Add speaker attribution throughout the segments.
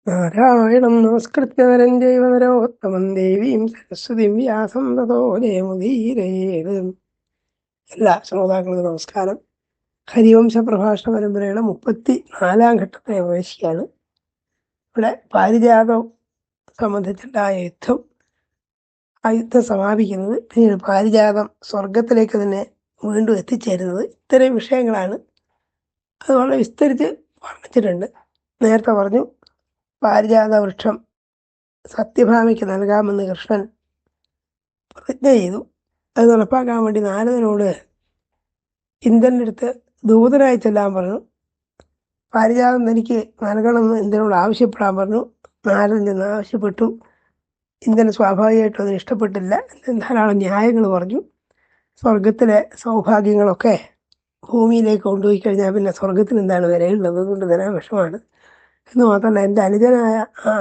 Speaker 1: നാരായണം നമസ്കൃത്യ നരം ചൈവ നരോത്തമം ദേവീം സരസ്വതിം വ്യാസം തതോ ജയമുദീരയേത്. എല്ലാ ശ്രോതാക്കൾക്കും നമസ്കാരം. ഹരിവംശ പ്രഭാഷണ പരമ്പരയുടെ 34 ഘട്ടത്തെ പ്രവേശിക്കുകയാണ്. ഇവിടെ പാരിജാതം സംബന്ധിച്ചിട്ട് ആ യുദ്ധം സമാപിക്കുന്നത്, പിന്നീട് പാരിജാതം സ്വർഗത്തിലേക്ക് തന്നെ വീണ്ടും എത്തിച്ചേരുന്നത്, ഇത്തരം വിഷയങ്ങളാണ്. അത് വളരെ വിസ്തരിച്ച് വർണ്ണിച്ചിട്ടുണ്ട്. നേരത്തെ പറഞ്ഞു, പാരിജാത വൃക്ഷം സത്യഭാമയ്ക്ക് നൽകാമെന്ന് കൃഷ്ണൻ പ്രതിജ്ഞ ചെയ്തു. അത് നടപ്പാക്കാൻ വേണ്ടി നാരദനോട് ഇന്ദ്രൻ്റെ അടുത്ത് ദൂതനായി ചെല്ലാൻ പറഞ്ഞു. പാരിജാതം തനിക്ക് നൽകണമെന്ന് ഇന്ദ്രനോട് ആവശ്യപ്പെടാൻ പറഞ്ഞു. നാരദൻ ചെന്ന് ആവശ്യപ്പെട്ടു. ഇന്ദ്രൻ സ്വാഭാവികമായിട്ടും അതിന് ഇഷ്ടപ്പെട്ടില്ല. ധാരാളം ന്യായങ്ങൾ പറഞ്ഞു. സ്വർഗത്തിലെ സൗഭാഗ്യങ്ങളൊക്കെ ഭൂമിയിലേക്ക് കൊണ്ടുപോയി കഴിഞ്ഞാൽ പിന്നെ സ്വർഗത്തിന് എന്താണ് വിലയുള്ളത്, അതുകൊണ്ട് തരാൻ വിഷമാണ് എന്ന് മാത്രമല്ല, എൻ്റെ അനുജനായ ആ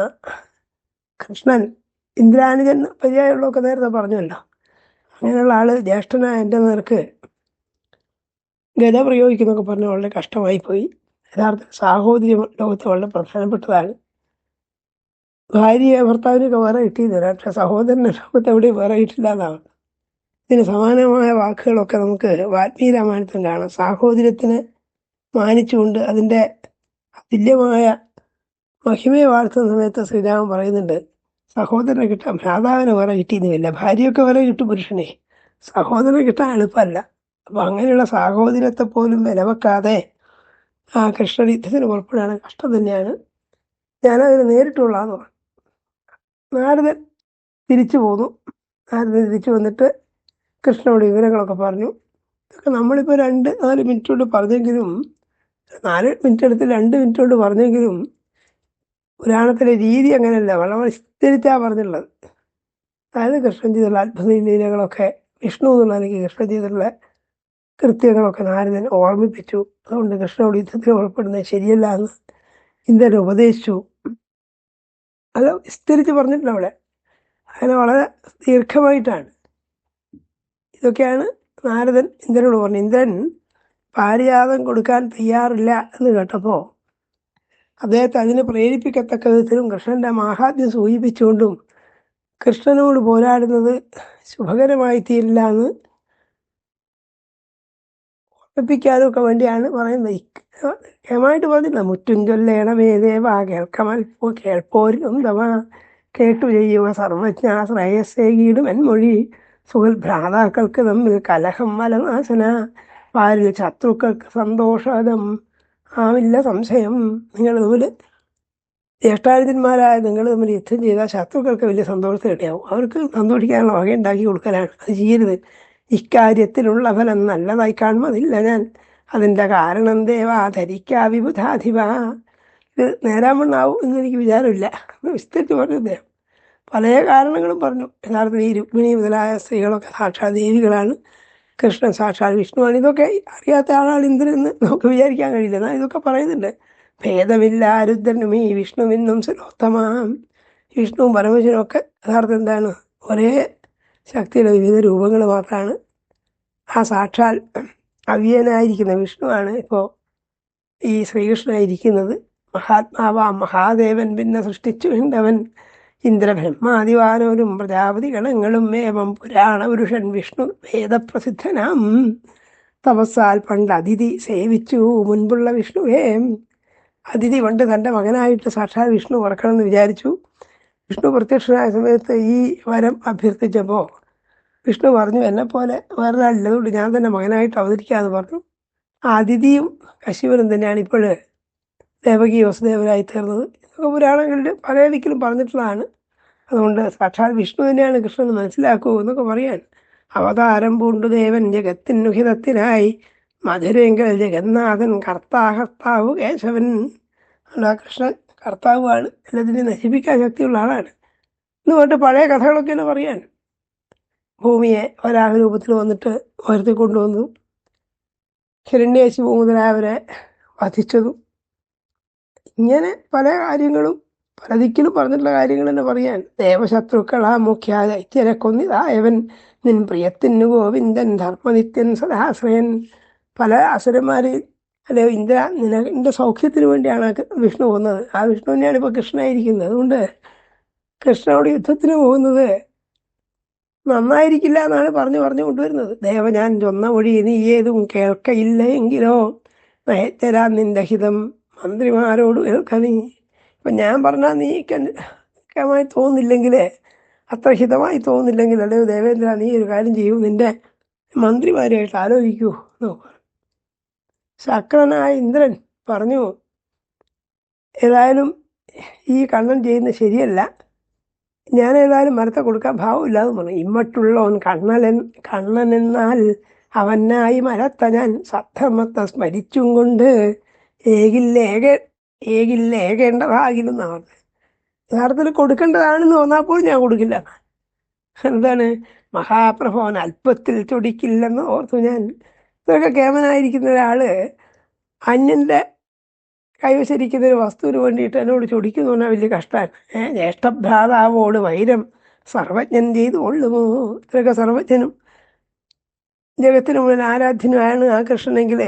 Speaker 1: കൃഷ്ണൻ, ഇന്ദ്രാനുജൻ പര്യായമുള്ളതൊക്കെ നേരത്തെ പറഞ്ഞല്ലോ, അങ്ങനെയുള്ള ആള് ജ്യേഷ്ഠനായ എൻ്റെ നേർക്ക് ഗത പ്രയോഗിക്കുന്നൊക്കെ പറഞ്ഞ് വളരെ കഷ്ടമായി പോയി. യഥാർത്ഥ സാഹോദര്യം ലോകത്ത് വളരെ പ്രധാനപ്പെട്ടതാണ്. ഭാര്യയെ ഭർത്താവിനൊക്കെ വേറെ കിട്ടിയതല്ല, പക്ഷെ സഹോദരൻ്റെ ലോകത്ത് എവിടെയും വേറെ കിട്ടില്ല എന്നാണ്. ഇതിന് സമാനമായ വാക്കുകളൊക്കെ നമുക്ക് വാൽമീകി രാമായണത്തിൽ കാണാം. സാഹോദര്യത്തിനെ മാനിച്ചുകൊണ്ട് അതിൻ്റെ തുല്യമായ മഹിമയെ വാഴ്ത്തുന്ന സമയത്ത് ശ്രീരാമൻ പറയുന്നുണ്ട്, സഹോദരനെ കിട്ടാൻ ഭ്രാതാവിനെ വേറെ കിട്ടിയെന്നില്ല, ഭാര്യയൊക്കെ വേറെ കിട്ടും പുരുഷനെ, സഹോദരനെ കിട്ടാൻ എളുപ്പമല്ല. അപ്പം അങ്ങനെയുള്ള സാഹോദര്യത്തെ പോലും വിലവെക്കാതെ ആ കൃഷ്ണ യുദ്ധത്തിന് പുറപ്പെടുകയാണ്. കഷ്ടം തന്നെയാണ്. ഞാനതിന് നേരിട്ടുള്ളതെന്ന് പറഞ്ഞു. നാരദൻ തിരിച്ചു പോന്നു. നാരദൻ തിരിച്ചു വന്നിട്ട് കൃഷ്ണനോട് വിവരങ്ങളൊക്കെ പറഞ്ഞു. ഇതൊക്കെ നമ്മളിപ്പോൾ 2-4 മിനിറ്റ് കൊണ്ട് പറഞ്ഞെങ്കിലും, 4 മിനിറ്റ് എടുത്ത് 2 മിനിറ്റ് കൊണ്ട് പറഞ്ഞെങ്കിലും പുരാണത്തിലെ രീതി അങ്ങനെയല്ല, വളരെ വിസ്തരിച്ചാണ് പറഞ്ഞിട്ടുള്ളത്. അതായത് കൃഷ്ണൻ ചെയ്തുള്ള അത്ഭുത ലീലകളൊക്കെ, വിഷ്ണു എന്നുള്ള എനിക്ക് കൃഷ്ണൻ ചെയ്തിട്ടുള്ള കൃത്യങ്ങളൊക്കെ നാരദൻ ഓർമ്മിപ്പിച്ചു. അതുകൊണ്ട് കൃഷ്ണനോട് യുദ്ധത്തിന് പുറപ്പെടുന്നത് ശരിയല്ല എന്ന് ഇന്ദ്രൻ ഉപദേശിച്ചു. അത് വിസ്തരിച്ച് പറഞ്ഞിട്ടില്ല അവിടെ, അങ്ങനെ വളരെ ദീർഘമായിട്ടാണ്. ഇതൊക്കെയാണ് നാരദൻ ഇന്ദ്രനോട് പറഞ്ഞു. ഇന്ദ്രൻ പാരിജാതം കൊടുക്കാൻ തയ്യാറില്ല എന്ന് കേട്ടപ്പോൾ അദ്ദേഹത്തെ അതിനെ പ്രേരിപ്പിക്കത്തക്ക വിധത്തിലും കൃഷ്ണൻ്റെ മാഹാത്മ്യം സൂചിപ്പിച്ചുകൊണ്ടും കൃഷ്ണനോട് പോരാടുന്നത് ശുഭകരമായി തീരില്ല എന്ന് ഓർമ്മിപ്പിക്കാനും ഒക്കെ വേണ്ടിയാണ് പറയുന്നത്. കേമായിട്ട് പറഞ്ഞില്ല, മുറ്റും ചൊല്ലേണമേ ദേവാ കേൾപ്പോരിലും തവ കേട്ടു ചെയ്യുക സർവജ്ഞ ശ്രേയസ്സേകീടും എന്മൊഴി സുഖൽ ഭ്രാതാക്കൾക്ക് തമ്മിൽ കലഹം മലനാശന പാരിൽ ശത്രുക്കൾക്ക് സന്തോഷദം ആവില്ല സംശയം. നിങ്ങൾ തമ്മിൽ ജ്യേഷ്ഠാനുജന്മാരായ നിങ്ങൾ തമ്മിൽ യുദ്ധം ചെയ്താൽ ശത്രുക്കൾക്ക് വലിയ സന്തോഷത്തിനിടയാവും. അവർക്ക് സന്തോഷിക്കാനുള്ള വക ഉണ്ടാക്കി കൊടുക്കലാണ്. അത് ചെയ്യരുത്. ഇക്കാര്യത്തിലുള്ള ഫലം നല്ലതായി കാണുമതില്ല ഞാൻ. അതിൻ്റെ കാരണം ദേവാ ധരിക്കാ വിബുധാധിപ. ഇത് നേരാമണ്ണാവും എന്നെനിക്ക് വിചാരമില്ല. വിസ്തരിച്ച് പറഞ്ഞു അദ്ദേഹം. പല കാരണങ്ങളും പറഞ്ഞു. യഥാർത്ഥത്തിൽ ഈ രുക്മിണി മുതലായ സ്ത്രീകളൊക്കെ സാക്ഷാൽ ദേവികളാണ്, കൃഷ്ണൻ സാക്ഷാൽ വിഷ്ണുവാണ്. ഇതൊക്കെ അറിയാത്ത ആളാണ് ഇന്ദ്രൻ എന്ന് നമുക്ക് വിചാരിക്കാൻ കഴിയില്ല. എന്നാൽ ഇതൊക്കെ പറയുന്നുണ്ട്. ഭേദമില്ല രുദ്രനും ഈ വിഷ്ണുവിനും സുലോത്തമാം. വിഷ്ണുവും പരമശിവനും ഒക്കെ യഥാർത്ഥം എന്താണ്, ഒരേ ശക്തിയുടെ വിവിധ രൂപങ്ങൾ മാത്രമാണ്. ആ സാക്ഷാൽ അവ്യനായിരിക്കുന്ന വിഷ്ണുവാണ് ഇപ്പോൾ ഈ ശ്രീകൃഷ്ണനായിരിക്കുന്നത്. മഹാത്മാവാം മഹാദേവൻ പിന്നെ സൃഷ്ടിച്ചു വേണ്ടവൻ ഇന്ദ്രബ്രഹ്മാദിവാനോരും പ്രജാപതി ഗണങ്ങളും ഏവം പുരാണ പുരുഷൻ വിഷ്ണു വേദപ്രസിദ്ധനാം. തപസ്സാൽ പണ്ട് അതിഥി സേവിച്ചു മുൻപുള്ള വിഷ്ണുവേ. അതിഥി പണ്ട് തൻ്റെ മകനായിട്ട് സാക്ഷാൽ വിഷ്ണു പറക്കണമെന്ന് വിചാരിച്ചു. വിഷ്ണു പ്രത്യക്ഷനായ സമയത്ത് ഈ വരം അഭ്യർത്ഥിച്ചപ്പോൾ വിഷ്ണു പറഞ്ഞു, എന്നെപ്പോലെ വേറൊരാളില്ലതുകൊണ്ട് ഞാൻ തന്നെ മകനായിട്ട് അവതരിക്കാമെന്ന് പറഞ്ഞു. ആ അതിഥിയും കശ്യപനും തന്നെയാണ് ഇപ്പോൾ ദേവകി വസുദേവരായി തീർന്നത്. ഇതൊക്കെ പുരാണങ്ങളിൽ പല ദിക്കിലും പറഞ്ഞിട്ടുള്ളതാണ്. അതുകൊണ്ട് സാക്ഷാൽ വിഷ്ണു തന്നെയാണ് കൃഷ്ണൻ മനസ്സിലാക്കൂ എന്നൊക്കെ പറയാൻ. അവതാരം പൂണ്ടു ദേവൻ ജഗത്തിനുഹിതത്തിനായി മധുരേങ്കൽ ജഗന്നാഥൻ കർത്താവ് കേശവൻ. ആ കൃഷ്ണൻ കർത്താവാണ്, എല്ലാത്തിനെയും നശിപ്പിക്കാൻ ശക്തിയുള്ള ആളാണ് എന്ന് പറഞ്ഞിട്ട് പഴയ കഥകളൊക്കെയാണ് പറയാൻ. ഭൂമിയെ വരാഹരൂപത്തിൽ വന്നിട്ട് ഉയർത്തി കൊണ്ടുവന്നു, ഹിരണ്യകശിപു മുതലായവരെ വധിച്ചതും, ഇങ്ങനെ പല കാര്യങ്ങളും പല ദിക്കിലും പറഞ്ഞിട്ടുള്ള കാര്യങ്ങൾ തന്നെ പറയാൻ. ദേവശത്രുക്കളാ മുഖ്യ ദൈത്യരെ കൊന്നിതായവൻ നിൻ പ്രിയത്തിനു ഗോവിന്ദൻ ധർമ്മനിത്യൻ സദാശ്രയൻ. പല അസുരന്മാർ അല്ലയോ ഇന്ദ്ര, നിന്റെ സൗഖ്യത്തിന് വേണ്ടിയാണ് വിഷ്ണു പോകുന്നത്. ആ വിഷ്ണു തന്നെയാണ് ഇപ്പോൾ കൃഷ്ണനായിരിക്കുന്നത്. അതുകൊണ്ട് കൃഷ്ണനോട് യുദ്ധത്തിന് പോകുന്നത് നന്നായിരിക്കില്ല എന്നാണ് പറഞ്ഞു കൊണ്ടുവരുന്നത്. ദേവ, ഞാൻ ചൊന്ന മൊഴി നീ ഏതും കേൾക്കയില്ല എങ്കിലോ നയത്തരാൻ നിന്റെ ഹിതം മന്ത്രിമാരോട് കേൾക്ക നീ. ഇപ്പം ഞാൻ പറഞ്ഞാൽ നീ കേൾക്കാമായി തോന്നുന്നില്ലെങ്കിൽ, അത്ര ഹിതമായി തോന്നുന്നില്ലെങ്കിൽ, അല്ലയോ ദേവേന്ദ്ര, നീ ഒരു കാര്യം ചെയ്യൂ, നിന്റെ മന്ത്രിമാരുമായിട്ട് ആലോചിക്കൂ നോക്കുക. ശക്രനായ ഇന്ദ്രൻ പറഞ്ഞു, ഏതായാലും ഈ കണ്ണൻ ചെയ്യുന്നത് ശരിയല്ല, ഞാൻ ഏതായാലും മരത്തെ കൊടുക്കാൻ ഭാവമില്ലാതെ പറഞ്ഞു. ഇമ്മട്ടുള്ളവൻ കണ്ണനെന്നാൽ അവനായി മരത്ത ഞാൻ സദ്ധർമ്മത്തെ സ്മരിച്ചും കൊണ്ട് ഏകില്ലേകേണ്ടതാകില്ലെന്ന് പറഞ്ഞു. യഥാർത്ഥത്തിൽ കൊടുക്കേണ്ടതാണെന്ന് തോന്നാപ്പോൾ ഞാൻ കൊടുക്കില്ല. എന്താണ്, മഹാപ്രഭവൻ അല്പത്തിൽ ചൊടിക്കില്ലെന്ന് ഓർത്തു ഞാൻ. ഇതൊക്കെ കേമനായിരിക്കുന്ന ഒരാൾ അന്യൻ്റെ കൈവശരിക്കുന്ന ഒരു വസ്തുവിന് വേണ്ടിയിട്ട് എന്നോട് ചൊടിക്കുന്നു പറഞ്ഞാൽ വലിയ കഷ്ടമാണ്. ജ്യേഷ്ഠഭ്രാതാവോട് വൈരം സർവജ്ഞൻ ചെയ്തു കൊള്ളുമോ. ഇത്രയൊക്കെ സർവജ്ഞനും ജഗത്തിന് മുഴുവൻ ആരാധ്യനുമാണ് ആ കൃഷ്ണനെങ്കിൽ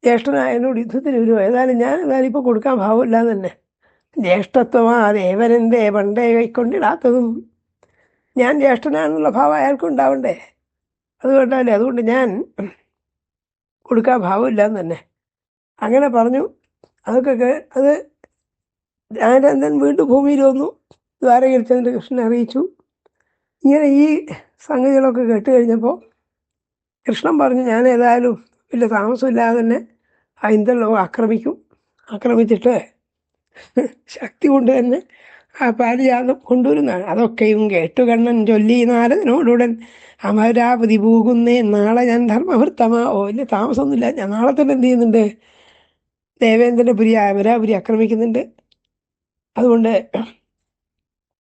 Speaker 1: ജ്യേഷ്ഠനായ എന്നോട് യുദ്ധത്തിന് വരുമോ. ഏതായാലും ഇപ്പോൾ കൊടുക്കാൻ ഭാവമില്ലാതെ തന്നെ. ജ്യേഷ്ഠത്വമാ ദേവനെന്തേ പണ്ടേ കൈക്കൊണ്ടിടാത്തതും. ഞാൻ ജ്യേഷ്ഠനാണെന്നുള്ള ഭാവം അയാൾക്കും ഉണ്ടാവണ്ടേ, അതുകൊണ്ട് ഞാൻ കൊടുക്കാൻ ഭാവമില്ലാന്ന് തന്നെ അങ്ങനെ പറഞ്ഞു. അത് ജാനന്ദൻ വീണ്ടും ഭൂമിയിൽ വന്നു. ദ്വാരകയിൽ ചെന്നിട്ട് കൃഷ്ണനെ അറിയിച്ചു. ഇങ്ങനെ ഈ സംഗതികളൊക്കെ കേട്ട് കഴിഞ്ഞപ്പോൾ കൃഷ്ണൻ പറഞ്ഞു, ഞാൻ ഏതായാലും വലിയ താമസമില്ലാതെ തന്നെ ആ ഇന്ദ്രലോകം ആക്രമിച്ചിട്ട് ശക്തി കൊണ്ട് തന്നെ ആ പാരിജാതം കൊണ്ടുവരുന്നതാണ്. അതൊക്കെയും കേട്ടു കണ്ണൻ ചൊല്ലി നാരദനോടുടൻ അമരാവതി പൂകുന്നേ, നാളെ ഞാൻ ധർമ്മവൃത്തമാ. വലിയ താമസമൊന്നുമില്ല, ഞാൻ നാളെ തന്നെ എന്ത് ചെയ്യുന്നുണ്ട്, ദേവേന്ദ്രൻ്റെ അമരാപുരി ആക്രമിക്കുന്നുണ്ട്. അതുകൊണ്ട്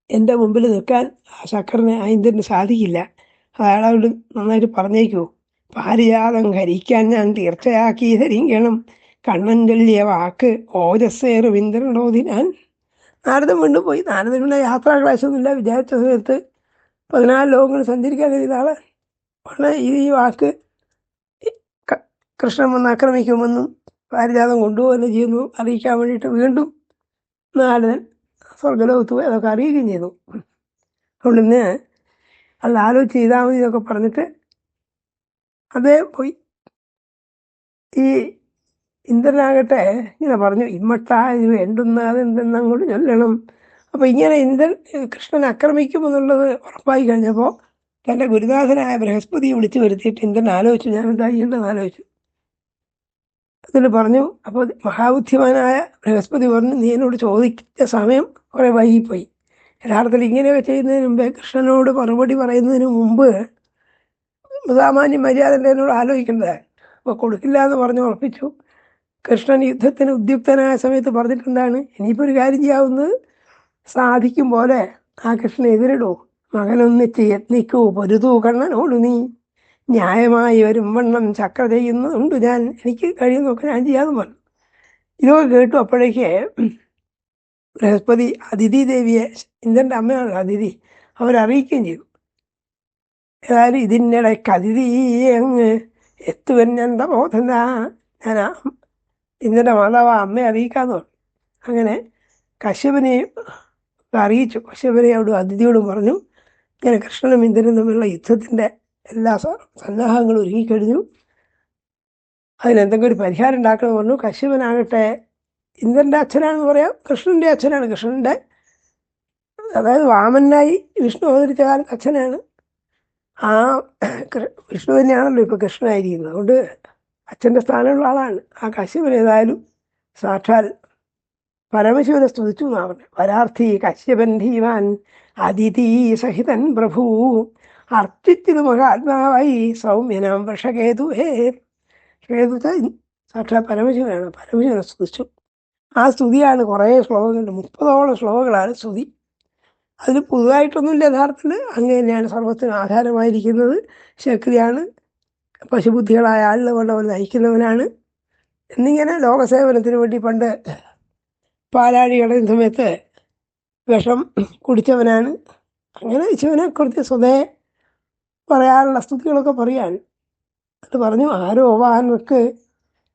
Speaker 1: എൻ്റെ മുമ്പിൽ നിൽക്കാൻ ആ ശക്രന് ആ ഇന്ദ്രന് സാധിക്കില്ല. അയാളോട് നന്നായിട്ട് പറഞ്ഞേക്കൂ, പാരിജാതം ഹരിക്കാൻ ഞാൻ തീർച്ചയാക്കി ധരിക്കണം. കണ്ണൻ ചൊല്ലിയ വാക്ക് ഓജസ്സേറും ഇന്ദ്രനോദിനാൻ. നാരദൻ വീണ്ടും പോയി. നാരദനുള്ള യാത്രാക്ലാശമൊന്നുമില്ല. വിചാരിച്ച സമയത്ത് 14 ലോകങ്ങൾ സഞ്ചരിക്കാൻ കഴിയുന്ന ആളാണ്. ഉടനെ ഈ വാക്ക് കൃഷ്ണൻ വന്ന് ആക്രമിക്കുമെന്നും പാരിജാതം കൊണ്ടുപോകുന്ന ചെയ്യുന്നു അറിയിക്കാൻ വേണ്ടിയിട്ട് വീണ്ടും നാരദൻ സ്വർഗലോകത്ത് പോയി അതൊക്കെ അറിയുകയും ചെയ്തു. അതുകൊണ്ട് ഇന്ന് അത് ആലോചിച്ച് ചെയ്താൽ മതി എന്നൊക്കെ പറഞ്ഞിട്ട് അതേ പോയി. ഈ ഇന്ദ്രനാകട്ടെ ഇങ്ങനെ പറഞ്ഞു, ഇമ്മട്ടായത് വേണ്ടുന്നത് എന്തെന്നങ്ങോട്ട് ചൊല്ലണം. അപ്പോൾ ഇങ്ങനെ കൃഷ്ണൻ ആക്രമിക്കുമെന്നുള്ളത് ഉറപ്പായി കഴിഞ്ഞപ്പോൾ തൻ്റെ ഗുരുനാഥനായ ബൃഹസ്പതിയെ വിളിച്ചു വരുത്തിയിട്ട് ഇന്ദ്രൻ ആലോചിച്ചു, ഞാൻ എന്താ ചെയ്യേണ്ടതെന്ന് ആലോചിച്ചു. അതിൽ പറഞ്ഞു. അപ്പോൾ മഹാബുദ്ധിമാനായ ബൃഹസ്പതി പറഞ്ഞു, നീ എന്നോട് ചോദിച്ച സമയം കുറേ വൈകിപ്പോയി. യഥാർത്ഥത്തിൽ ഇങ്ങനെയൊക്കെ ചെയ്യുന്നതിന് മുമ്പേ, കൃഷ്ണനോട് മറുപടി പറയുന്നതിന് മുമ്പ് സാമാന്യ മര്യാദ എന്നോട് ആലോചിക്കേണ്ടതാണ്. അപ്പോൾ കൊടുക്കില്ല എന്ന് പറഞ്ഞ് ഉറപ്പിച്ചു. കൃഷ്ണൻ യുദ്ധത്തിന് ഉദ്യുക്തനായ സമയത്ത് പറഞ്ഞിട്ടുണ്ടാണ്, ഇനിയിപ്പോൾ ഒരു കാര്യം ചെയ്യാവുന്നത് സാധിക്കും പോലെ ആ കൃഷ്ണനെ എതിരിടൂ, മകനൊന്നിച്ച് യത്നിക്കൂ, പൊരുതൂ കണ്ണനോട് നീ. ന്യായമായി വരും വണ്ണം ചക്ര ചെയ്യുന്നുണ്ട് ഞാൻ, എനിക്ക് കഴിയുന്നതൊക്കെ ഞാൻ ചെയ്യാമെന്ന് പറഞ്ഞു. ഇതൊക്കെ കേട്ടു. അപ്പോഴേക്ക് ബൃഹസ്പതി അതിഥി ദേവിയെ, ഇന്ദ്രൻ്റെ അമ്മയാണ് അതിഥി, അവരറിയിക്കുകയും ചെയ്തു. ഏതായാലും ഇതിനിടയ്ക്ക് അതിഥിയെ അങ്ങ് എത്തുവൻ എൻ്റെ ബോധന, ഞാൻ ഇന്ദ്രൻ്റെ മാതാവ് അമ്മയെ അറിയിക്കാമെന്ന് പറഞ്ഞു. അങ്ങനെ കശ്യപനെയും അറിയിച്ചു. കശ്യപനെ അവിടെ അതിഥിയോടും പറഞ്ഞു, ഇങ്ങനെ കൃഷ്ണനും ഇന്ദ്രനും തമ്മിലുള്ള യുദ്ധത്തിൻ്റെ എല്ലാ സന്നാഹങ്ങളും ഒരുങ്ങിക്കഴിഞ്ഞു, അതിനെന്തെങ്കിലും ഒരു പരിഹാരം ഉണ്ടാക്കണമെന്ന് പറഞ്ഞു. കശ്യപനാകട്ടെ ഇന്ദ്രൻ്റെ അച്ഛനാണെന്ന് പറയാം, കൃഷ്ണൻ്റെ അച്ഛനാണ്. കൃഷ്ണൻ്റെ, അതായത് വാമനായി വിഷ്ണു അവതരിച്ച കാലത്ത് അച്ഛനാണ്. ആ വിഷ്ണു തന്നെയാണല്ലോ ഇപ്പോൾ കൃഷ്ണനായിരിക്കുന്നത്. അതുകൊണ്ട് അച്ഛൻ്റെ സ്ഥാനമുള്ള ആളാണ്. ആ കശ്യപൻ ഏതായാലും സാക്ഷാൽ പരമശിവനെ സ്തുതിച്ചു എന്നാണ് പറഞ്ഞത്. വരാർത്ഥി കശ്യപൻ ധീവാൻ അതിഥി സഹിതൻ പ്രഭു അർച്ചിച്ചത് മഹാത്മാവായി സൗമ്യനാം വൃഷകേതുവേ. കേതുത്ത സാക്ഷാൽ പരമശിവനാണ്. പരമശിവനെ സ്തുതിച്ചു. ആ സ്തുതിയാണ് കുറേ ശ്ലോകങ്ങളുണ്ട്, 30ഓളം ശ്ലോകങ്ങളാണ് സ്തുതി. അതിൽ പുതുതായിട്ടൊന്നുമില്ല. യഥാർത്ഥത്തിൽ അങ്ങ് തന്നെയാണ് സർവ്വത്തിനും ആധാരമായിരിക്കുന്നത്. ശക്തിയാണ്, പശുബുദ്ധികളായ ആളുകൾ കൊണ്ട് അവർ നയിക്കുന്നവനാണ് എന്നിങ്ങനെ ലോകസേവനത്തിന് വേണ്ടി പണ്ട് പാലാഴി കടയുന്ന സമയത്ത് വിഷം കുടിച്ചവനാണ്. അങ്ങനെ ശിവനെക്കുറിച്ച് സ്വതേ പറയാറുള്ള സ്തുതികളൊക്കെ പറയാണ്. അത് പറഞ്ഞു, ആരോവാനർക്ക്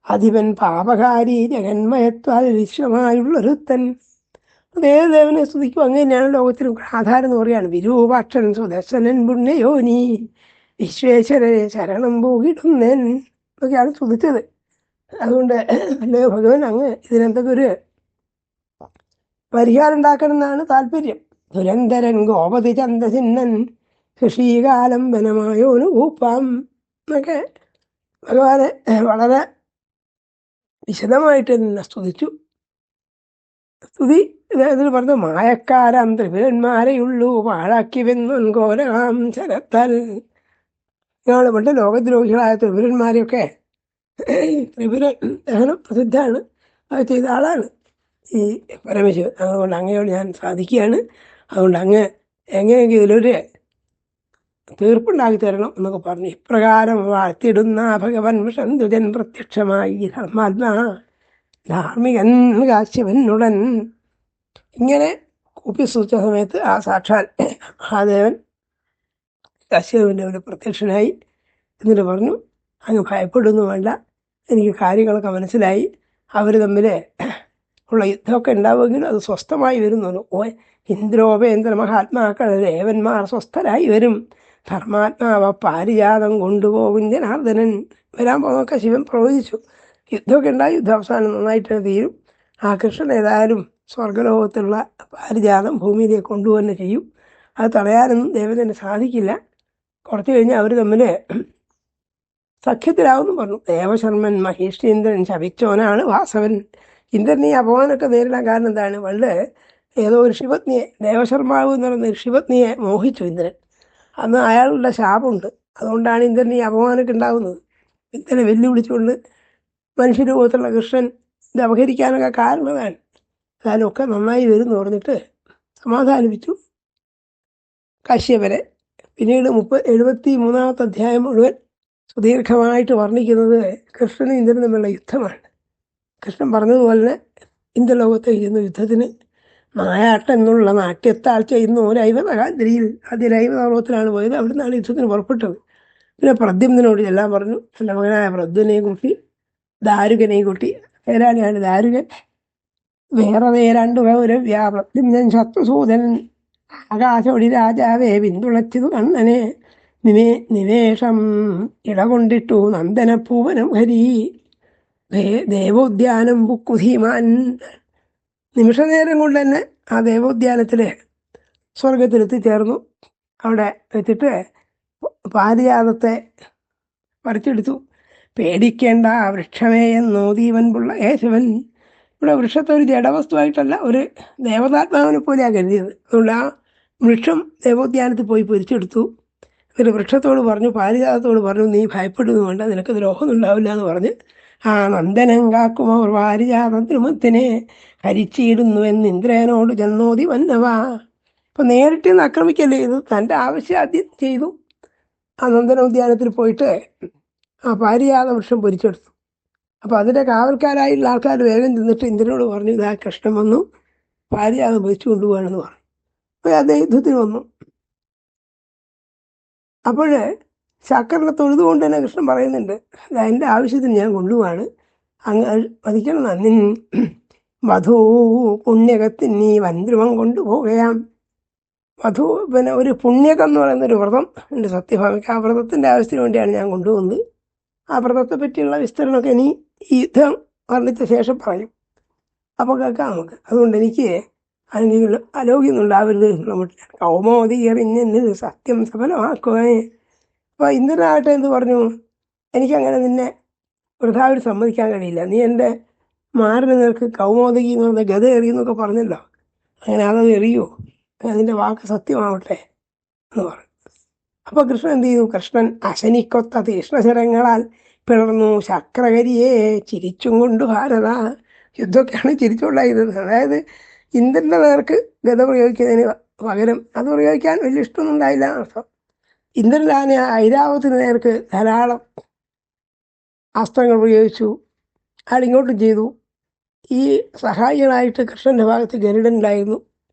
Speaker 1: അധിപൻ പാപകാരി ജഗന്മയത്വാൽ വിശ്വമായുള്ളൊരുത്തൻ. ദേവനെ സ്തുതിക്കും. അങ്ങനെയാണ് ലോകത്തിന് ആധാരം എന്ന് പറയുകയാണ്. വിരൂപാക്ഷൻ സുദർശനൻ പുണ്യയോനി വിശ്വേശ്വരനെ ശരണം പോകിടുന്നൻ എന്നൊക്കെയാണ് സ്തുതിച്ചത്. അതുകൊണ്ട് അല്ലയോ ഭഗവാൻ, അങ്ങ് ഇതിനെന്തൊക്കെ ഒരു പരിഹാരം ഉണ്ടാക്കണം എന്നാണ് താല്പര്യം. ദുരന്തരൻ ഗോപതി ചന്ദസിന്നൻ കൃഷികാലംബനമായോനു ഊപ്പാം എന്നൊക്കെ ഭഗവാനെ വളരെ വിശദമായിട്ട് തന്നെ സ്തുതിച്ചു. സ്തുതി ഇതിൽ പറഞ്ഞു, മായക്കാരാം ത്രിപുരന്മാരെയുള്ളൂ പാഴാക്കി വെന്നു ഘോരകാം ശരത്താൽ. ഇയാൾ പണ്ട് ലോകദ്രോഹികളായ ത്രിപുരന്മാരെയൊക്കെ, ത്രിപുര ദഹനം പ്രസിദ്ധമാണ്, അത് ചെയ്ത ആളാണ് ഈ പരമശിവൻ. അതുകൊണ്ട് അങ്ങയോട് ഞാൻ സാധിക്കുകയാണ്. അതുകൊണ്ട് അങ്ങ് എങ്ങനെയെങ്കിലും ഇതിലൊരു തീർപ്പുണ്ടാക്കി തരണം എന്നൊക്കെ പറഞ്ഞു. ഇപ്രകാരം വാഴ്ത്തിടുന്ന ഭഗവൻ വിഷന്തുജൻ പ്രത്യക്ഷമായി ധർമാത്മാ ധാർമ്മികൻ കാശ്യപനുടൻ. ഇങ്ങനെ കൂപ്പി സൂചിച്ച സമയത്ത് ആ സാക്ഷാൽ മഹാദേവൻ കാശ്യപൻ്റെ ഒരു പ്രത്യക്ഷനായി. എന്നിട്ട് പറഞ്ഞു, അങ്ങ് ഭയപ്പെടുന്നു വേണ്ട, എനിക്ക് കാര്യങ്ങളൊക്കെ മനസ്സിലായി. അവർ തമ്മിൽ ഉള്ള യുദ്ധമൊക്കെ ഉണ്ടാവുമെങ്കിലും അത് സ്വസ്ഥമായി വരുന്നു. ഇന്ദ്രോപേന്ദ്ര മഹാത്മാക്കൾ ദേവന്മാർ സ്വസ്ഥരായി വരും. ധർമാത്മാവ പാരിജാതം കൊണ്ടുപോകും ജനാർദ്ദനൻ. വരാൻ പോകുന്നൊക്കെ ശിവൻ പ്രവചിച്ചു. യുദ്ധമൊക്കെ ഉണ്ടായി, യുദ്ധാവസാനം നന്നായിട്ട് തീരും. ആ കൃഷ്ണൻ ഏതായാലും സ്വർഗലോകത്തുള്ള പാരിജാതം ഭൂമിയിലേക്ക് കൊണ്ടുപോകുന്ന ചെയ്യും. അത് തടയാനൊന്നും ദേവതന് സാധിക്കില്ല. കുറച്ച് കഴിഞ്ഞ് അവർ തമ്മിൽ സഖ്യത്തിലാവുന്നു പറഞ്ഞു. ദേവശർമ്മൻ മഹേഷീന്ദ്രൻ ശപിച്ചോനാണ് വാസവൻ. ഇന്ദ്രൻ ഈ അപമാനമൊക്കെ നേരിടാൻ കാരണം എന്താണ്? പണ്ട് ഏതോ ഒരു ശിവജ്ഞയെ, ദേവശർമാവ് എന്ന് പറയുന്ന ഒരു ശിവജ്ഞയെ മോഹിച്ചു ഇന്ദ്രൻ. അന്ന് അയാളുടെ ശാപമുണ്ട്. അതുകൊണ്ടാണ് ഇന്ദ്രൻ ഈ അപമാനമൊക്കെ ഉണ്ടാകുന്നത്. ഇന്ദ്രനെ വെല്ലുവിളിച്ചുകൊണ്ട് മനുഷ്യരൂപത്തിലുള്ള കൃഷ്ണൻ ഇത് അപഹരിക്കാനൊക്കെ കാരണമാണ്. അതിലൊക്കെ നന്നായി വരും എന്ന് പറഞ്ഞിട്ട് സമാധാനിപ്പിച്ചു കശ്യപരെ. പിന്നീട് 73-ാമത്തെ അധ്യായം മുഴുവൻ സുദീർഘമായിട്ട് വർണ്ണിക്കുന്നത് കൃഷ്ണനും ഇന്ദ്രനും തമ്മിലുള്ള യുദ്ധമാണ്. കൃഷ്ണൻ പറഞ്ഞതുപോലെ തന്നെ ഇന്ദ്രലോകത്തെ ചെയ്യുന്ന യുദ്ധത്തിന് നായാട്ടം എന്നുള്ള നാട്യത്താൽ ചെയ്യുന്ന ഒരു ഐവതകാന്തിരിയിൽ ആദ്യ ഐവതോളത്തിലാണ് പോയത്. അവിടെ നിന്നാണ് യുദ്ധത്തിന് പുറപ്പെട്ടത്. പിന്നെ പ്രദ്യുമ്നോട് എല്ലാം പറഞ്ഞു. എൻ്റെ മകനായ പ്രദ്യുനെയും കൂട്ടി ദാരുകനെയും കൂട്ടി. പേരാളിയാണ് ദാരുകൻ. വേറെ രണ്ടു പ്രദ്യുമ്നൻ ശത്രുസൂദനൻ ആകാശോടി രാജാവേ പിന്തുണച്ചതു കണ്ണനെ നിവേഷം ഇടകൊണ്ടിട്ടു നന്ദനപൂവനം ഹരി ദേവോദ്യാനം പുക്കുധീമാൻ. നിമിഷനേരം കൊണ്ട് തന്നെ ആ ദേവോദ്യാനത്തിൽ സ്വർഗത്തിലെത്തിച്ചേർന്നു. അവിടെ വെച്ചിട്ട് പാരിജാതത്തെ പറിച്ചെടുത്തു. പേടിക്കേണ്ട വൃക്ഷമേ എന്നോ ദീവൻ പുള്ള കേശവൻ. ഇവിടെ വൃക്ഷത്തെ ഒരു ജഡവസ്തുവായിട്ടല്ല, ഒരു ദേവതാത്മാവിനെ പോലെയാണ് കരുതിയത്. അതുകൊണ്ട് ആ വൃക്ഷം ദേവോദ്യാനത്തിൽ പോയി പൊരിച്ചെടുത്തു. എന്നിട്ട് വൃക്ഷത്തോട് പറഞ്ഞു, പാരിജാതത്തോട് പറഞ്ഞു, നീ ഭയപ്പെടുന്നു വേണ്ട, നിനക്ക് ദ്രോഹമൊന്നും ഉണ്ടാവില്ല എന്ന് പറഞ്ഞ് ആ നന്ദനം കാക്കും അവർ പാരിജാതം ത്രിമുത്തിനെ ഹരിച്ചിടുന്നു എന്ന് ഇന്ദ്രനോട് ചെന്നോതി വന്നവാ. ഇപ്പം നേരിട്ട് നിന്ന് ആക്രമിക്കല്ലേ ചെയ്തു, തൻ്റെ ആവശ്യം ആദ്യം ചെയ്തു. ആ നന്ദനോദ്യാനത്തിൽ പോയിട്ട് ആ പാരിജാത വൃക്ഷം പൊരിച്ചെടുത്തു. അപ്പോൾ അതിൻ്റെ കാവൽക്കാരായുള്ള ആൾക്കാർ വേഗം ചെന്നിട്ട് ഇന്ദ്രനോട് പറഞ്ഞു, ഇതാ കൃഷ്ണൻ വന്നു, പാരിജാതം പൊരിച്ചു കൊണ്ടുപോകാനെന്ന് പറഞ്ഞു. അപ്പോൾ അദ്ദേഹം യുദ്ധത്തിന് വന്നു. അപ്പോൾ ശക്കറിനെ തൊഴുതുകൊണ്ട് തന്നെ കൃഷ്ണൻ പറയുന്നുണ്ട്, എൻ്റെ ആവശ്യത്തിന് ഞാൻ കൊണ്ടുപോവാണ്, അങ്ങ് വധിക്കണം. നിൻ വധു പുണ്യകത്തിന് നീ വൻദ്രുവം കൊണ്ടുപോകയാം. വധു പിന്നെ ഒരു പുണ്യകം എന്ന് പറയുന്നൊരു വ്രതം ഉണ്ട് സത്യഭാമയ്ക്ക്. ആ വ്രതത്തിൻ്റെ ആവശ്യത്തിന് വേണ്ടിയാണ് ഞാൻ കൊണ്ടുപോകുന്നത്. ആ വ്രതത്തെ പറ്റിയുള്ള വിസ്തരണമൊക്കെ ഇനി ഈ യുദ്ധം വർണ്ണിച്ച ശേഷം പറയും. അപ്പോൾ കേൾക്കാം നമുക്ക്. അതുകൊണ്ട് എനിക്ക് അല്ലെങ്കിൽ അലോക്യം ഉണ്ടാവരുത് എന്നുള്ള മട്ടിൽ കൗമോദി എറിഞ്ഞെന്ന് സത്യം സഫലമാക്കുകയെ. അപ്പോൾ ഇന്ദ്രനാകട്ടെ എന്ത് പറഞ്ഞു, എനിക്കങ്ങനെ നിന്നെ വൃഥാവിൽ സമ്മതിക്കാൻ കഴിയില്ല. നീ എൻ്റെ മാറിന് നിനക്ക് കൗമോദകി എന്ന് പറഞ്ഞ ഗത എറിയെന്നൊക്കെ പറഞ്ഞല്ലോ, അങ്ങനെ അതത് എറിയുമോ? അതിൻ്റെ വാക്ക് സത്യമാവട്ടെ എന്ന് പറഞ്ഞു. അപ്പോൾ കൃഷ്ണൻ എന്ത് ചെയ്തു? കൃഷ്ണൻ അശനിക്കൊത്ത തീഷ്ണശരങ്ങളാൽ പിളർന്നു ശക്രകരിയെ ചിരിച്ചും കൊണ്ട് ഭാരത. യുദ്ധമൊക്കെയാണ് ചിരിച്ചുകൊണ്ടായിരുന്നത്. അതായത് ഇന്ദ്രൻ്റെ നേർക്ക് ഗത പ്രയോഗിക്കുന്നതിന് പകരം അത് പ്രയോഗിക്കാൻ വലിയ ഇഷ്ടമൊന്നും ഉണ്ടായില്ല അർത്ഥം. ഇന്ദ്രനാണ് ഐരാവത്തിന് നേർക്ക് ധാരാളം അസ്ത്രങ്ങൾ പ്രയോഗിച്ചു. അയാൾ ഇങ്ങോട്ടും ചെയ്തു. ഈ സഹായികളായിട്ട് കൃഷ്ണൻ്റെ ഭാഗത്ത് ഗരുഡനുണ്ടായിരുന്നു,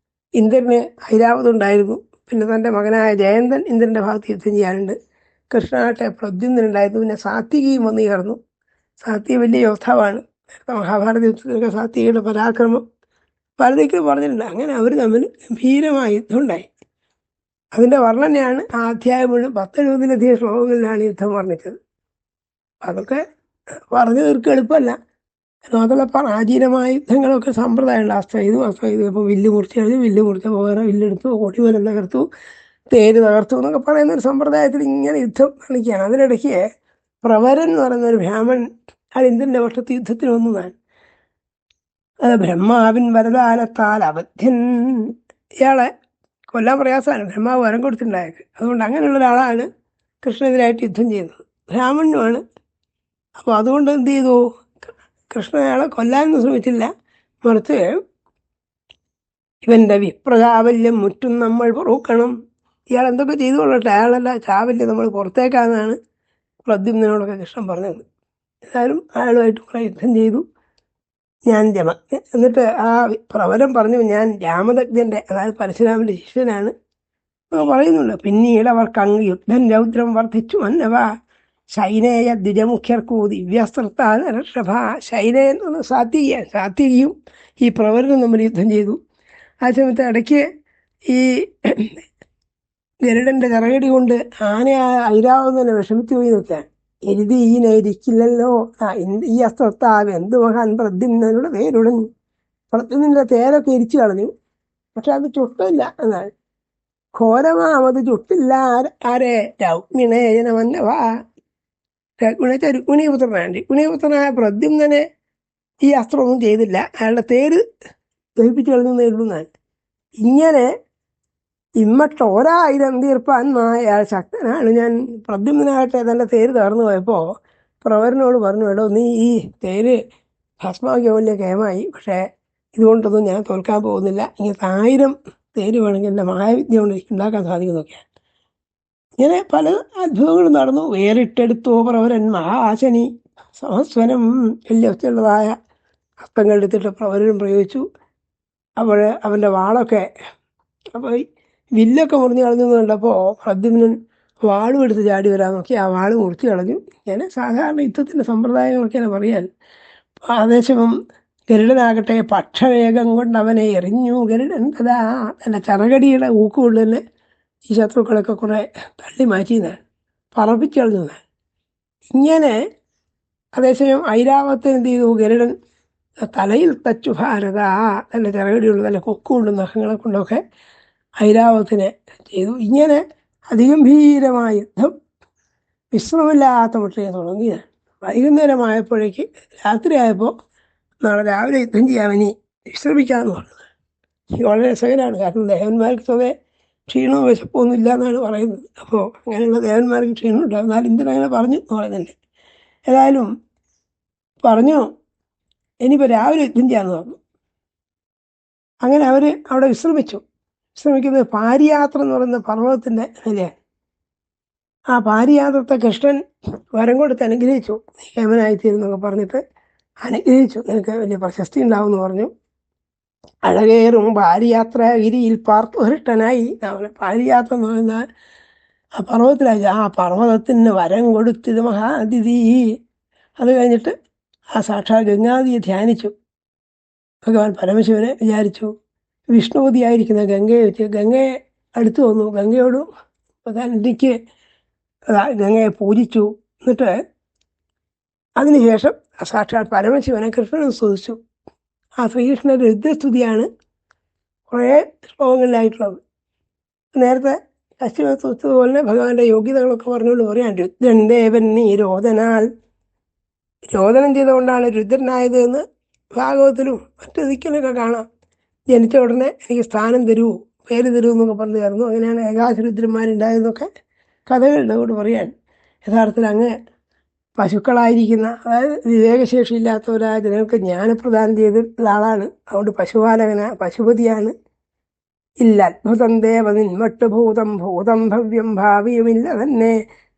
Speaker 1: ഇന്ദ്രന് ഐരാവതമുണ്ടായിരുന്നു. പിന്നെ തൻ്റെ മകനായ ജയന്തൻ ഇന്ദ്രൻ്റെ ഭാഗത്ത് യുദ്ധം ചെയ്യാനുണ്ട്. കൃഷ്ണനാട്ടെ പ്രദ്യുമ്നുണ്ടായിരുന്നു. പിന്നെ സാത്വികിയും വന്നു ചേർന്നു. സാത്വിക വലിയ യോദ്ധാവാണ്. മഹാഭാരത യുദ്ധത്തിലൊക്കെ സാത്വികയുടെ പരാക്രമം പലതിക്കും പറഞ്ഞിട്ടുണ്ട്. അങ്ങനെ അവർ തമ്മിൽ ഗംഭീരമായ യുദ്ധം ഉണ്ടായി. അതിൻ്റെ വർണ്ണനയാണ് ആ അധ്യായം മുഴുവൻ 10-20 ശ്ലോകങ്ങളിലാണ് യുദ്ധം വർണ്ണിച്ചത്. അതൊക്കെ പറഞ്ഞു തീർക്കുക എളുപ്പമല്ല. അതുള്ള പ്രാചീനമായ യുദ്ധങ്ങളൊക്കെ സമ്പ്രദായമുണ്ട്. അസ്ത്രം ഇപ്പോൾ വില്ല് മുറിച്ച് കഴിഞ്ഞു, വില്ല് മുറിച്ച വേറെ വില്ലെടുത്തു, കൊടിമരം തകർത്തു, തേര് തകർത്തു എന്നൊക്കെ പറയുന്ന ഒരു സമ്പ്രദായത്തിൽ ഇങ്ങനെ യുദ്ധം കാണിക്കുകയാണ്. അതിനിടയ്ക്ക് പ്രവരൻ എന്ന് പറയുന്ന ഒരു ബ്രാഹ്മൺ അയാൾ ഇന്ദ്രൻ്റെ പക്ഷത്ത് യുദ്ധത്തിന് വന്നതാണ്. അത് ബ്രഹ്മാവിൻ വരദാനത്താൽ അവധ്യൻ. ഇയാളെ കൊല്ലാൻ പ്രയാസമാണ്, ബ്രഹ്മാവ് വരം കൊടുത്തിട്ടുണ്ടായത്. അതുകൊണ്ട് അങ്ങനെയുള്ള ഒരാളാണ് കൃഷ്ണനെതിരായിട്ട് യുദ്ധം ചെയ്തത്, ബ്രാഹ്മണനുമാണ്. അപ്പോൾ അതുകൊണ്ട് എന്ത് ചെയ്തു, കൃഷ്ണൻ അയാളെ കൊല്ലാനൊന്നും ശ്രമിച്ചില്ല. മറിച്ച് ഇവൻ്റെ വിപ്രചാവല്യം മുറ്റും നമ്മൾ പൊറുക്കണം, ഇയാൾ എന്തൊക്കെ ചെയ്തു കൊള്ളട്ടെ, അയാളല്ല ചാവല്യം നമ്മൾ പുറത്തേക്കാന്നാണ് പ്രദ്യുമ്നോടൊക്കെ കൃഷ്ണൻ പറഞ്ഞത്. ഏതായാലും അയാളുമായിട്ട് കുറെ യുദ്ധം ചെയ്തു. എന്നിട്ട് ആ പ്രവരം പറഞ്ഞു, ഞാൻ രാമദഗ്ധൻ്റെ, അതായത് പരശുരാമൻ്റെ ശിഷ്യനാണ് പറയുന്നുണ്ട്. പിന്നീട് അവർക്ക് അങ്ങ് യുദ്ധം രൗദ്രം വർദ്ധിച്ചു മന്നവ ശൈനേയ ദ്വിജമുഖ്യർക്കൂ ദിവ്യാസ്ത്രത്താൽ ഋഷഭ. ശൈനയൻ സാത്വികയും ഈ പ്രവരനും തമ്മിൽ യുദ്ധം ചെയ്തു. ആ സമയത്ത് ഇടയ്ക്ക് ഈ ഗരുഡൻ്റെ ചിറകടി കൊണ്ട് ആന ഐരാവം തന്നെ വിഷമിച്ചു പോയി നോക്കാൻ. എരുതിയിലിരിക്കില്ലല്ലോ ഈ അസ്ത്രത്താവ് എന്ത് മഹാൻ പ്രദ്യുമ്നയുടെ പേരുടഞ്ഞു. പ്രദ്യുമ്നൻ്റെ തേരൊക്കെ എരിച്ചു കളഞ്ഞു, പക്ഷെ അത് ചുട്ടില്ല എന്നാണ്. ഘോരമാമത് ചുട്ടില്ല ആരെ രൗക്മിണേയനമന്നവാ. രുക്മിണീപുത്രനാണ്. രുക്മിണീപുത്രനായ പ്രദ്യുമ്നനെ ഈ അസ്ത്രമൊന്നും ചെയ്തില്ല, അയാളുടെ തേര് ദഹിപ്പിച്ചു കളഞ്ഞു നേരിടുന്നതാണ്. ഇങ്ങനെ ഇമ്മട്ടോരായിരം തീർപ്പാന്മായ ശക്തനാണ് ഞാൻ. പ്രദ്യുമ്നാകട്ടെ തൻ്റെ തേര് തകർന്നു പോയപ്പോൾ പ്രവരനോട് പറഞ്ഞു, എടോ നീ ഈ തേര് ഭസ്മാക്കിയ വലിയ കേമായി, പക്ഷേ ഇതുകൊണ്ടൊന്നും ഞാൻ തോൽക്കാൻ പോകുന്നില്ല. ഇങ്ങനത്തെ 1000 തേര് വേണമെങ്കിൽ എൻ്റെ മായാവിദ്യ കൊണ്ട് ഉണ്ടാക്കാൻ സാധിക്കുന്നതൊക്കെയാണ്. ഇങ്ങനെ പല അത്ഭുതങ്ങളും നടന്നു. വേറിട്ടെടുത്തോ പ്രവരൻ മഹാശനി സമസ്വരം. വലിയ ഒച്ചയുള്ളതായ ഹസ്തങ്ങൾ എടുത്തിട്ട് പ്രവരനും പ്രയോഗിച്ചു. അപ്പോൾ അവൻ്റെ വാളൊക്കെ, അപ്പോൾ വില്ലൊക്കെ മുറിഞ്ഞ് കളഞ്ഞു കണ്ടപ്പോൾ പ്രദ്യുമ്നൻ വാളും എടുത്ത് ചാടി വരാൻ നോക്കി, ആ വാള് മുറിച്ച് കളഞ്ഞു. ഇങ്ങനെ സാധാരണ യുദ്ധത്തിൻ്റെ സമ്പ്രദായങ്ങളൊക്കെയാണ് പറയാൻ. ആദേശം ഗരുഡനാകട്ടെ പക്ഷവേഗം കൊണ്ട് അവനെ എറിഞ്ഞു. ഗരുഡൻ കഥാ തൻ്റെ ചിറകടിയുടെ ഊക്കുകൊണ്ട് തന്നെ ഈ ശത്രുക്കളൊക്കെ കുറെ തള്ളി മാറ്റിയെന്നാണ്, പറപ്പിച്ചു കളഞ്ഞതാണ്. ഇങ്ങനെ അതേസമയം ഐരാവത്തിന് എന്ത് ചെയ്തു, ഗരുഡൻ തലയിൽ തച്ചു ഭാരത, തൻ്റെ ചിറകടിയുള്ള തൻ്റെ കൊക്കുകൊണ്ടും നഖങ്ങളെ കൊണ്ടൊക്കെ ഐരാവത്തിനെ ചെയ്തു. ഇങ്ങനെ അതിഗംഭീരമായ യുദ്ധം വിശ്രമമില്ലാത്ത മുട്ടയെ തുടങ്ങിയതാണ്. വൈകുന്നേരമായപ്പോഴേക്ക് രാത്രിയായപ്പോൾ നാളെ രാവിലെ യുദ്ധം ചെയ്യാൻ ഇനി വിശ്രമിക്കാമെന്ന് പറഞ്ഞത്. വളരെ രസകരമാണ്. കാരണം ദേവന്മാർക്ക് സ്വതവേ ക്ഷീണവും വിശപ്പൊന്നും ഇല്ല എന്നാണ് പറയുന്നത്. അപ്പോൾ അങ്ങനെയുള്ള ദേവന്മാർക്ക് ക്ഷീണം ഉണ്ടാകും. എന്നാൽ ഇന്ദ്രൻ അങ്ങനെ പറഞ്ഞു എന്ന് പറയുന്നുണ്ട്. ഏതായാലും പറഞ്ഞു ഇനിയിപ്പോൾ രാവിലെ യുദ്ധം ചെയ്യാമെന്ന് പറഞ്ഞു. അങ്ങനെ അവർ അവിടെ വിശ്രമിക്കുന്നത് പാരിയാത്ര എന്ന് പറയുന്ന പർവ്വതത്തിൻ്റെ നിലയാണ്. ആ പാരിയാത്രത്തെ കൃഷ്ണൻ വരം കൊടുത്ത് അനുഗ്രഹിച്ചു. ഹേമനായിത്തീരുന്നൊക്കെ പറഞ്ഞിട്ട് അനുഗ്രഹിച്ചു, നിനക്ക് വലിയ പ്രശസ്തി ഉണ്ടാവും എന്ന് പറഞ്ഞു. അഴകേറും പാരിയാത്ര ഗിരിയിൽ പാർത്ഥുഹൃഷ്ടനായി. പാരിയാത്ര എന്ന് പറയുന്ന ആ പർവ്വതത്തിലായി. ആ പർവ്വതത്തിന് വരം കൊടുത്തത് മഹാതിഥി. അത് കഴിഞ്ഞിട്ട് ആ സാക്ഷാൽ ഗംഗാതിയെ ധ്യാനിച്ചു. ഭഗവാൻ പരമശിവനെ വിചാരിച്ചു. വിഷ്ണുപതിയായിരിക്കുന്ന ഗംഗയെ വെച്ച് ഗംഗയെ അടുത്ത് വന്നു. ഗംഗയോടും തനിക്ക് ഗംഗയെ പൂജിച്ചു. എന്നിട്ട് അതിനുശേഷം സാക്ഷാൽ പരമശിവനെ കൃഷ്ണനും സ്തുതിച്ചു. ആ ശ്രീകൃഷ്ണൻ്റെ രുദ്രസ്തുതിയാണ് കുറേ ശ്ലോകങ്ങളിലായിട്ടുള്ളത്. നേരത്തെ കശ്യപ സ്തുതിച്ചതുപോലെ തന്നെ ഭഗവാന്റെ യോഗ്യതകളൊക്കെ പറഞ്ഞുകൊണ്ട് പറയാൻ, രുദ്രൻ ദേവൻ നീ രോദനാൽ, രോദനം ചെയ്തുകൊണ്ടാണ് രുദ്രനായത് എന്ന് ഭാഗവത്തിലും മറ്റു ദിക്കിലൊക്കെ കാണാം. ജനിച്ച ഉടനെ എനിക്ക് സ്ഥാനം തരൂ, പേര് തരൂ എന്നൊക്കെ പറഞ്ഞു തരുന്നു. അങ്ങനെയാണ് ഏകാശരുദ്രന്മാരുണ്ടായതെന്നൊക്കെ കഥകളുണ്ട്. അതുകൊണ്ട് പറയാൻ യഥാർത്ഥത്തിൽ അങ്ങ് പശുക്കളായിരിക്കുന്ന, അതായത് വിവേകശേഷി ഇല്ലാത്തവരായ ജനങ്ങൾക്ക് ജ്ഞാനപ്രദാനം ചെയ്തിട്ടുള്ള ആളാണ്. അതുകൊണ്ട് പശുപതിയാണ്. ഇല്ല അത്ഭുതം ദേവ നിന്മട്ടുഭൂതം ഭൂതം ഭവ്യം ഭാവിയുമില്ല തന്നെ.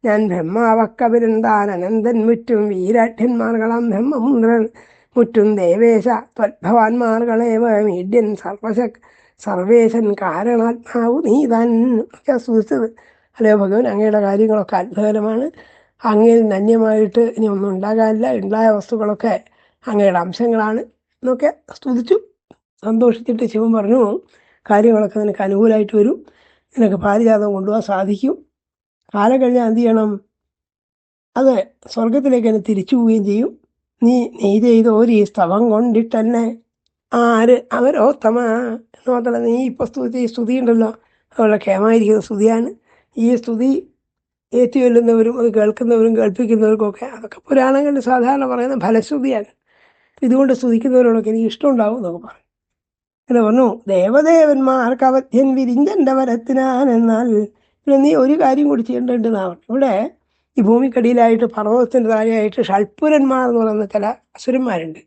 Speaker 1: ഞാൻ ബ്രഹ്മാവക്കവിരുണ്ടാൻ അനന്തൻ മുറ്റും വീരാഠ്യന്മാർകളാം ബ്രഹ്മമുന്ദ്രൻ മുറ്റും ദേവേശ ത്വദ്ഭവാന്മാർകളേവ മീഡ്യൻ സർവേശൻ കാരണാത്മാവു നീ താൻ ഒക്കെ സ്തുതിച്ചത്. അല്ലയോ ഭഗവാൻ, അങ്ങയുടെ കാര്യങ്ങളൊക്കെ അത്ഭുതകരമാണ്. അങ്ങയിൽ നന്യമായിട്ട് ഇനി ഒന്നും ഉണ്ടാകാനില്ല, ഉണ്ടായ വസ്തുക്കളൊക്കെ അങ്ങയുടെ അംശങ്ങളാണ് എന്നൊക്കെ സ്തുതിച്ചു. സന്തോഷിച്ചിട്ട് ശിവൻ പറഞ്ഞു, കാര്യങ്ങളൊക്കെ നിനക്ക് അനുകൂലമായിട്ട് വരും, നിനക്ക് പാരിജാതം കൊണ്ടുപോകാൻ സാധിക്കും. കാലം കഴിഞ്ഞാൽ എന്ത് ചെയ്യണം? അത് സ്വർഗത്തിലേക്ക് തന്നെ തിരിച്ചു പോവുകയും ചെയ്യും. നീ ചെയ്ത ഒരു ഈ സ്തവം കൊണ്ടിട്ടെന്നെ അവരോത്തമ എന്ന് മാത്രമല്ല, നീ ഇപ്പോൾ സ്തുതി ഉണ്ടല്ലോ, അതുപോലെ ക്ഷേമമായിരിക്കുന്ന സ്തുതിയാണ്. ഈ സ്തുതി ഏറ്റുചൊല്ലുന്നവരും അത് കേൾക്കുന്നവരും കേൾപ്പിക്കുന്നവർക്കൊക്കെ അതൊക്കെ പുരാണങ്ങളിൽ സാധാരണ പറയുന്ന ഫലശ്രുതിയാണ്. ഇതുകൊണ്ട് സ്തുതിക്കുന്നവരോടൊക്കെ എനിക്ക് ഇഷ്ടമുണ്ടാവും എന്നൊക്കെ പറയും. അങ്ങനെ പറഞ്ഞു, ദേവദേവന്മാർക്ക് അവധ്യൻ വിരിഞ്ചന്റെ വരത്തിനാൻ. എന്നാൽ ഇവിടെ നീ ഒരു കാര്യം കൂടി ചെയ്യേണ്ടതെന്നാണ്. ഇവിടെ ഈ ഭൂമിക്കടിയിലായിട്ട് പർവ്വതത്തിൻ്റെ താഴെയായിട്ട് ഷൽപ്പുരന്മാർ എന്ന് പറയുന്ന ചില അസുരന്മാരുണ്ട്.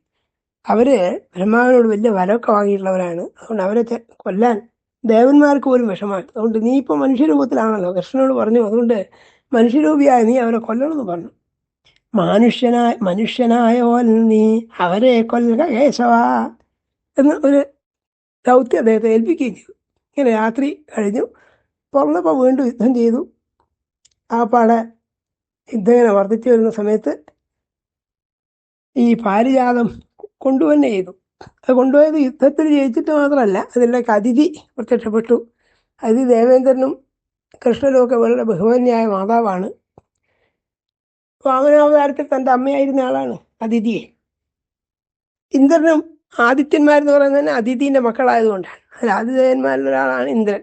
Speaker 1: അവര് ബ്രഹ്മാവിനോട് വലിയ വരമൊക്കെ വാങ്ങിയിട്ടുള്ളവരാണ്. അതുകൊണ്ട് അവരെ കൊല്ലാൻ ദേവന്മാർക്ക് പോലും വിഷമാണ്. അതുകൊണ്ട് നീ ഇപ്പോൾ മനുഷ്യരൂപത്തിലാണല്ലോ, കൃഷ്ണനോട് പറഞ്ഞു, അതുകൊണ്ട് മനുഷ്യരൂപിയായ നീ അവരെ കൊല്ലണമെന്ന് പറഞ്ഞു. മനുഷ്യനായോൽ നീ അവരെ കൊല്ലുക കേശവ എന്ന് ഒരു ദൗത്യം അദ്ദേഹത്തെ ഏൽപ്പിക്കുകയും ചെയ്തു. ഇങ്ങനെ രാത്രി കഴിഞ്ഞു, തുറന്നപ്പോൾ വീണ്ടും യുദ്ധം ചെയ്തു. ആ പാടെ യുദ്ധം ഇങ്ങനെ വർദ്ധിച്ചു വരുന്ന സമയത്ത് ഈ പാരിജാതം കൊണ്ടുതന്നെ ചെയ്തു. അത് കൊണ്ടുപോയത് യുദ്ധത്തിൽ ജയിച്ചിട്ട് മാത്രമല്ല, അതിലേക്ക് അതിഥി പ്രത്യക്ഷപ്പെട്ടു. അതിഥി ദേവേന്ദ്രനും കൃഷ്ണനും ഒക്കെ വളരെ ബഹുമാന്യായ മാതാവാണ്. വാമനാവതാരത്തിൽ തൻ്റെ അമ്മയായിരുന്ന ആളാണ് അതിഥിയെ. ഇന്ദ്രനും ആദിത്യന്മാരെന്ന് പറയുന്നത് തന്നെ അതിഥീൻ്റെ മക്കളായതുകൊണ്ടാണ്. അതിൽ ആതിഥേയന്മാരിൽ ഒരാളാണ് ഇന്ദ്രൻ.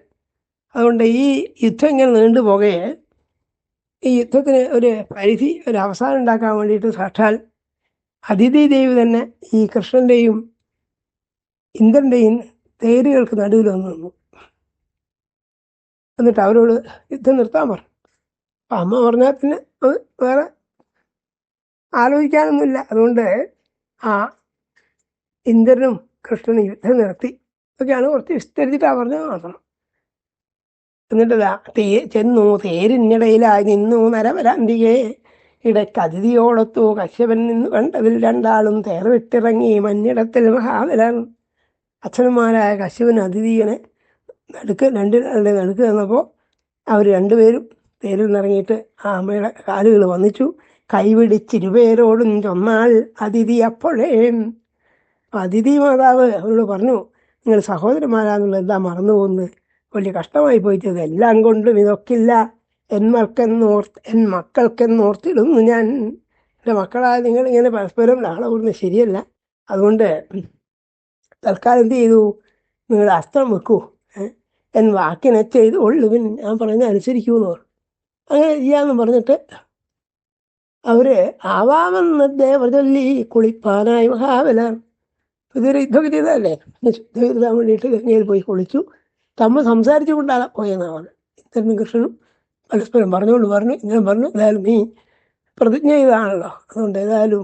Speaker 1: അതുകൊണ്ട് ഈ യുദ്ധം ഇങ്ങനെ നീണ്ടുപോകെ ഈ യുദ്ധത്തിന് ഒരു പരിധി, ഒരു അവസാനം ഉണ്ടാക്കാൻ വേണ്ടിയിട്ട് സാക്ഷാൽ അതിഥി ദേവി തന്നെ ഈ കൃഷ്ണൻ്റെയും ഇന്ദ്രൻ്റെയും തേരുകൾക്ക് നടുവിൽ വന്നു നിന്നു. എന്നിട്ട് അവരോട് യുദ്ധം നിർത്താൻ പറഞ്ഞു. അപ്പം അമ്മ പറഞ്ഞാൽ പിന്നെ അത് വേറെ ആലോചിക്കാനൊന്നുമില്ല. അതുകൊണ്ട് ആ ഇന്ദ്രനും കൃഷ്ണനും യുദ്ധം നിർത്തി. ഇതൊക്കെയാണ് കുറച്ച് വിസ്തരിച്ചിട്ടാണ് പറഞ്ഞത് മാത്രം. എന്നിട്ടതാ ചെന്നു തേരിനിടയിലായി നിന്നു നരവരാന്തികെ ഇടയ്ക്ക് അതിഥിയോടൊത്തു കശ്യപൻ നിന്ന് കണ്ടതിൽ രണ്ടാളും തേർ വിട്ടിറങ്ങി മഞ്ഞിടത്തിൽ മഹാബലൻ. അച്ഛന്മാരായ കശ്യപൻ അതിഥിയെ നടുക്ക് നിന്നപ്പോൾ അവർ രണ്ടുപേരും തേരിൽ നിന്നിറങ്ങിയിട്ട് ആ അമ്മയുടെ കാലുകൾ വന്നിച്ചു. കൈപിടിച്ചിരുപേരോടും ചൊന്നാൾ അതിഥി അപ്പോഴേ. അതിഥി മാതാവ് അവരോട് പറഞ്ഞു, നിങ്ങൾ സഹോദരന്മാരാന്നുള്ളത് എന്താ മറന്നു പോകുന്നത്? വലിയ കഷ്ടമായി പോയിട്ടത്. എല്ലാം കൊണ്ടും ഇതൊക്കില്ല, എൻ മക്കൾക്കെന്നോർത്തിടുന്നു ഞാൻ. എൻ്റെ മക്കളായ നിങ്ങളിങ്ങനെ പരസ്പരം ലാളകൂടുന്നത് ശരിയല്ല. അതുകൊണ്ട് തൽക്കാലം എന്ത് ചെയ്തു, നിങ്ങൾ അസ്ത്രം വെക്കൂ, എൻ വാക്കിനെ ചെയ്ത് കൊള്ളുവിൻ, ഞാൻ പറഞ്ഞ അനുസരിക്കൂന്ന് പറഞ്ഞു. അങ്ങനെ ചെയ്യാമെന്ന് പറഞ്ഞിട്ട് അവർ ആവാമെന്ന് ദേവചൊല്ലി കുളിപ്പാനായി മഹാബലൻ. ഇതൊരു യുദ്ധമൊക്കെ ചെയ്തതല്ലേ, യുദ്ധം എഴുതാൻ വേണ്ടിയിട്ട് ഗംഗയിൽ പോയി കുളിച്ചു. തമ്മിൽ സംസാരിച്ചു കൊണ്ടാണ് പോയെന്നാണ്. ഇന്ദ്രനും കൃഷ്ണനും പരസ്പരം പറഞ്ഞു. ഇങ്ങനെ പറഞ്ഞു, ഏതായാലും നീ പ്രതിജ്ഞ ചെയ്തതാണല്ലോ, അതുകൊണ്ട് ഏതായാലും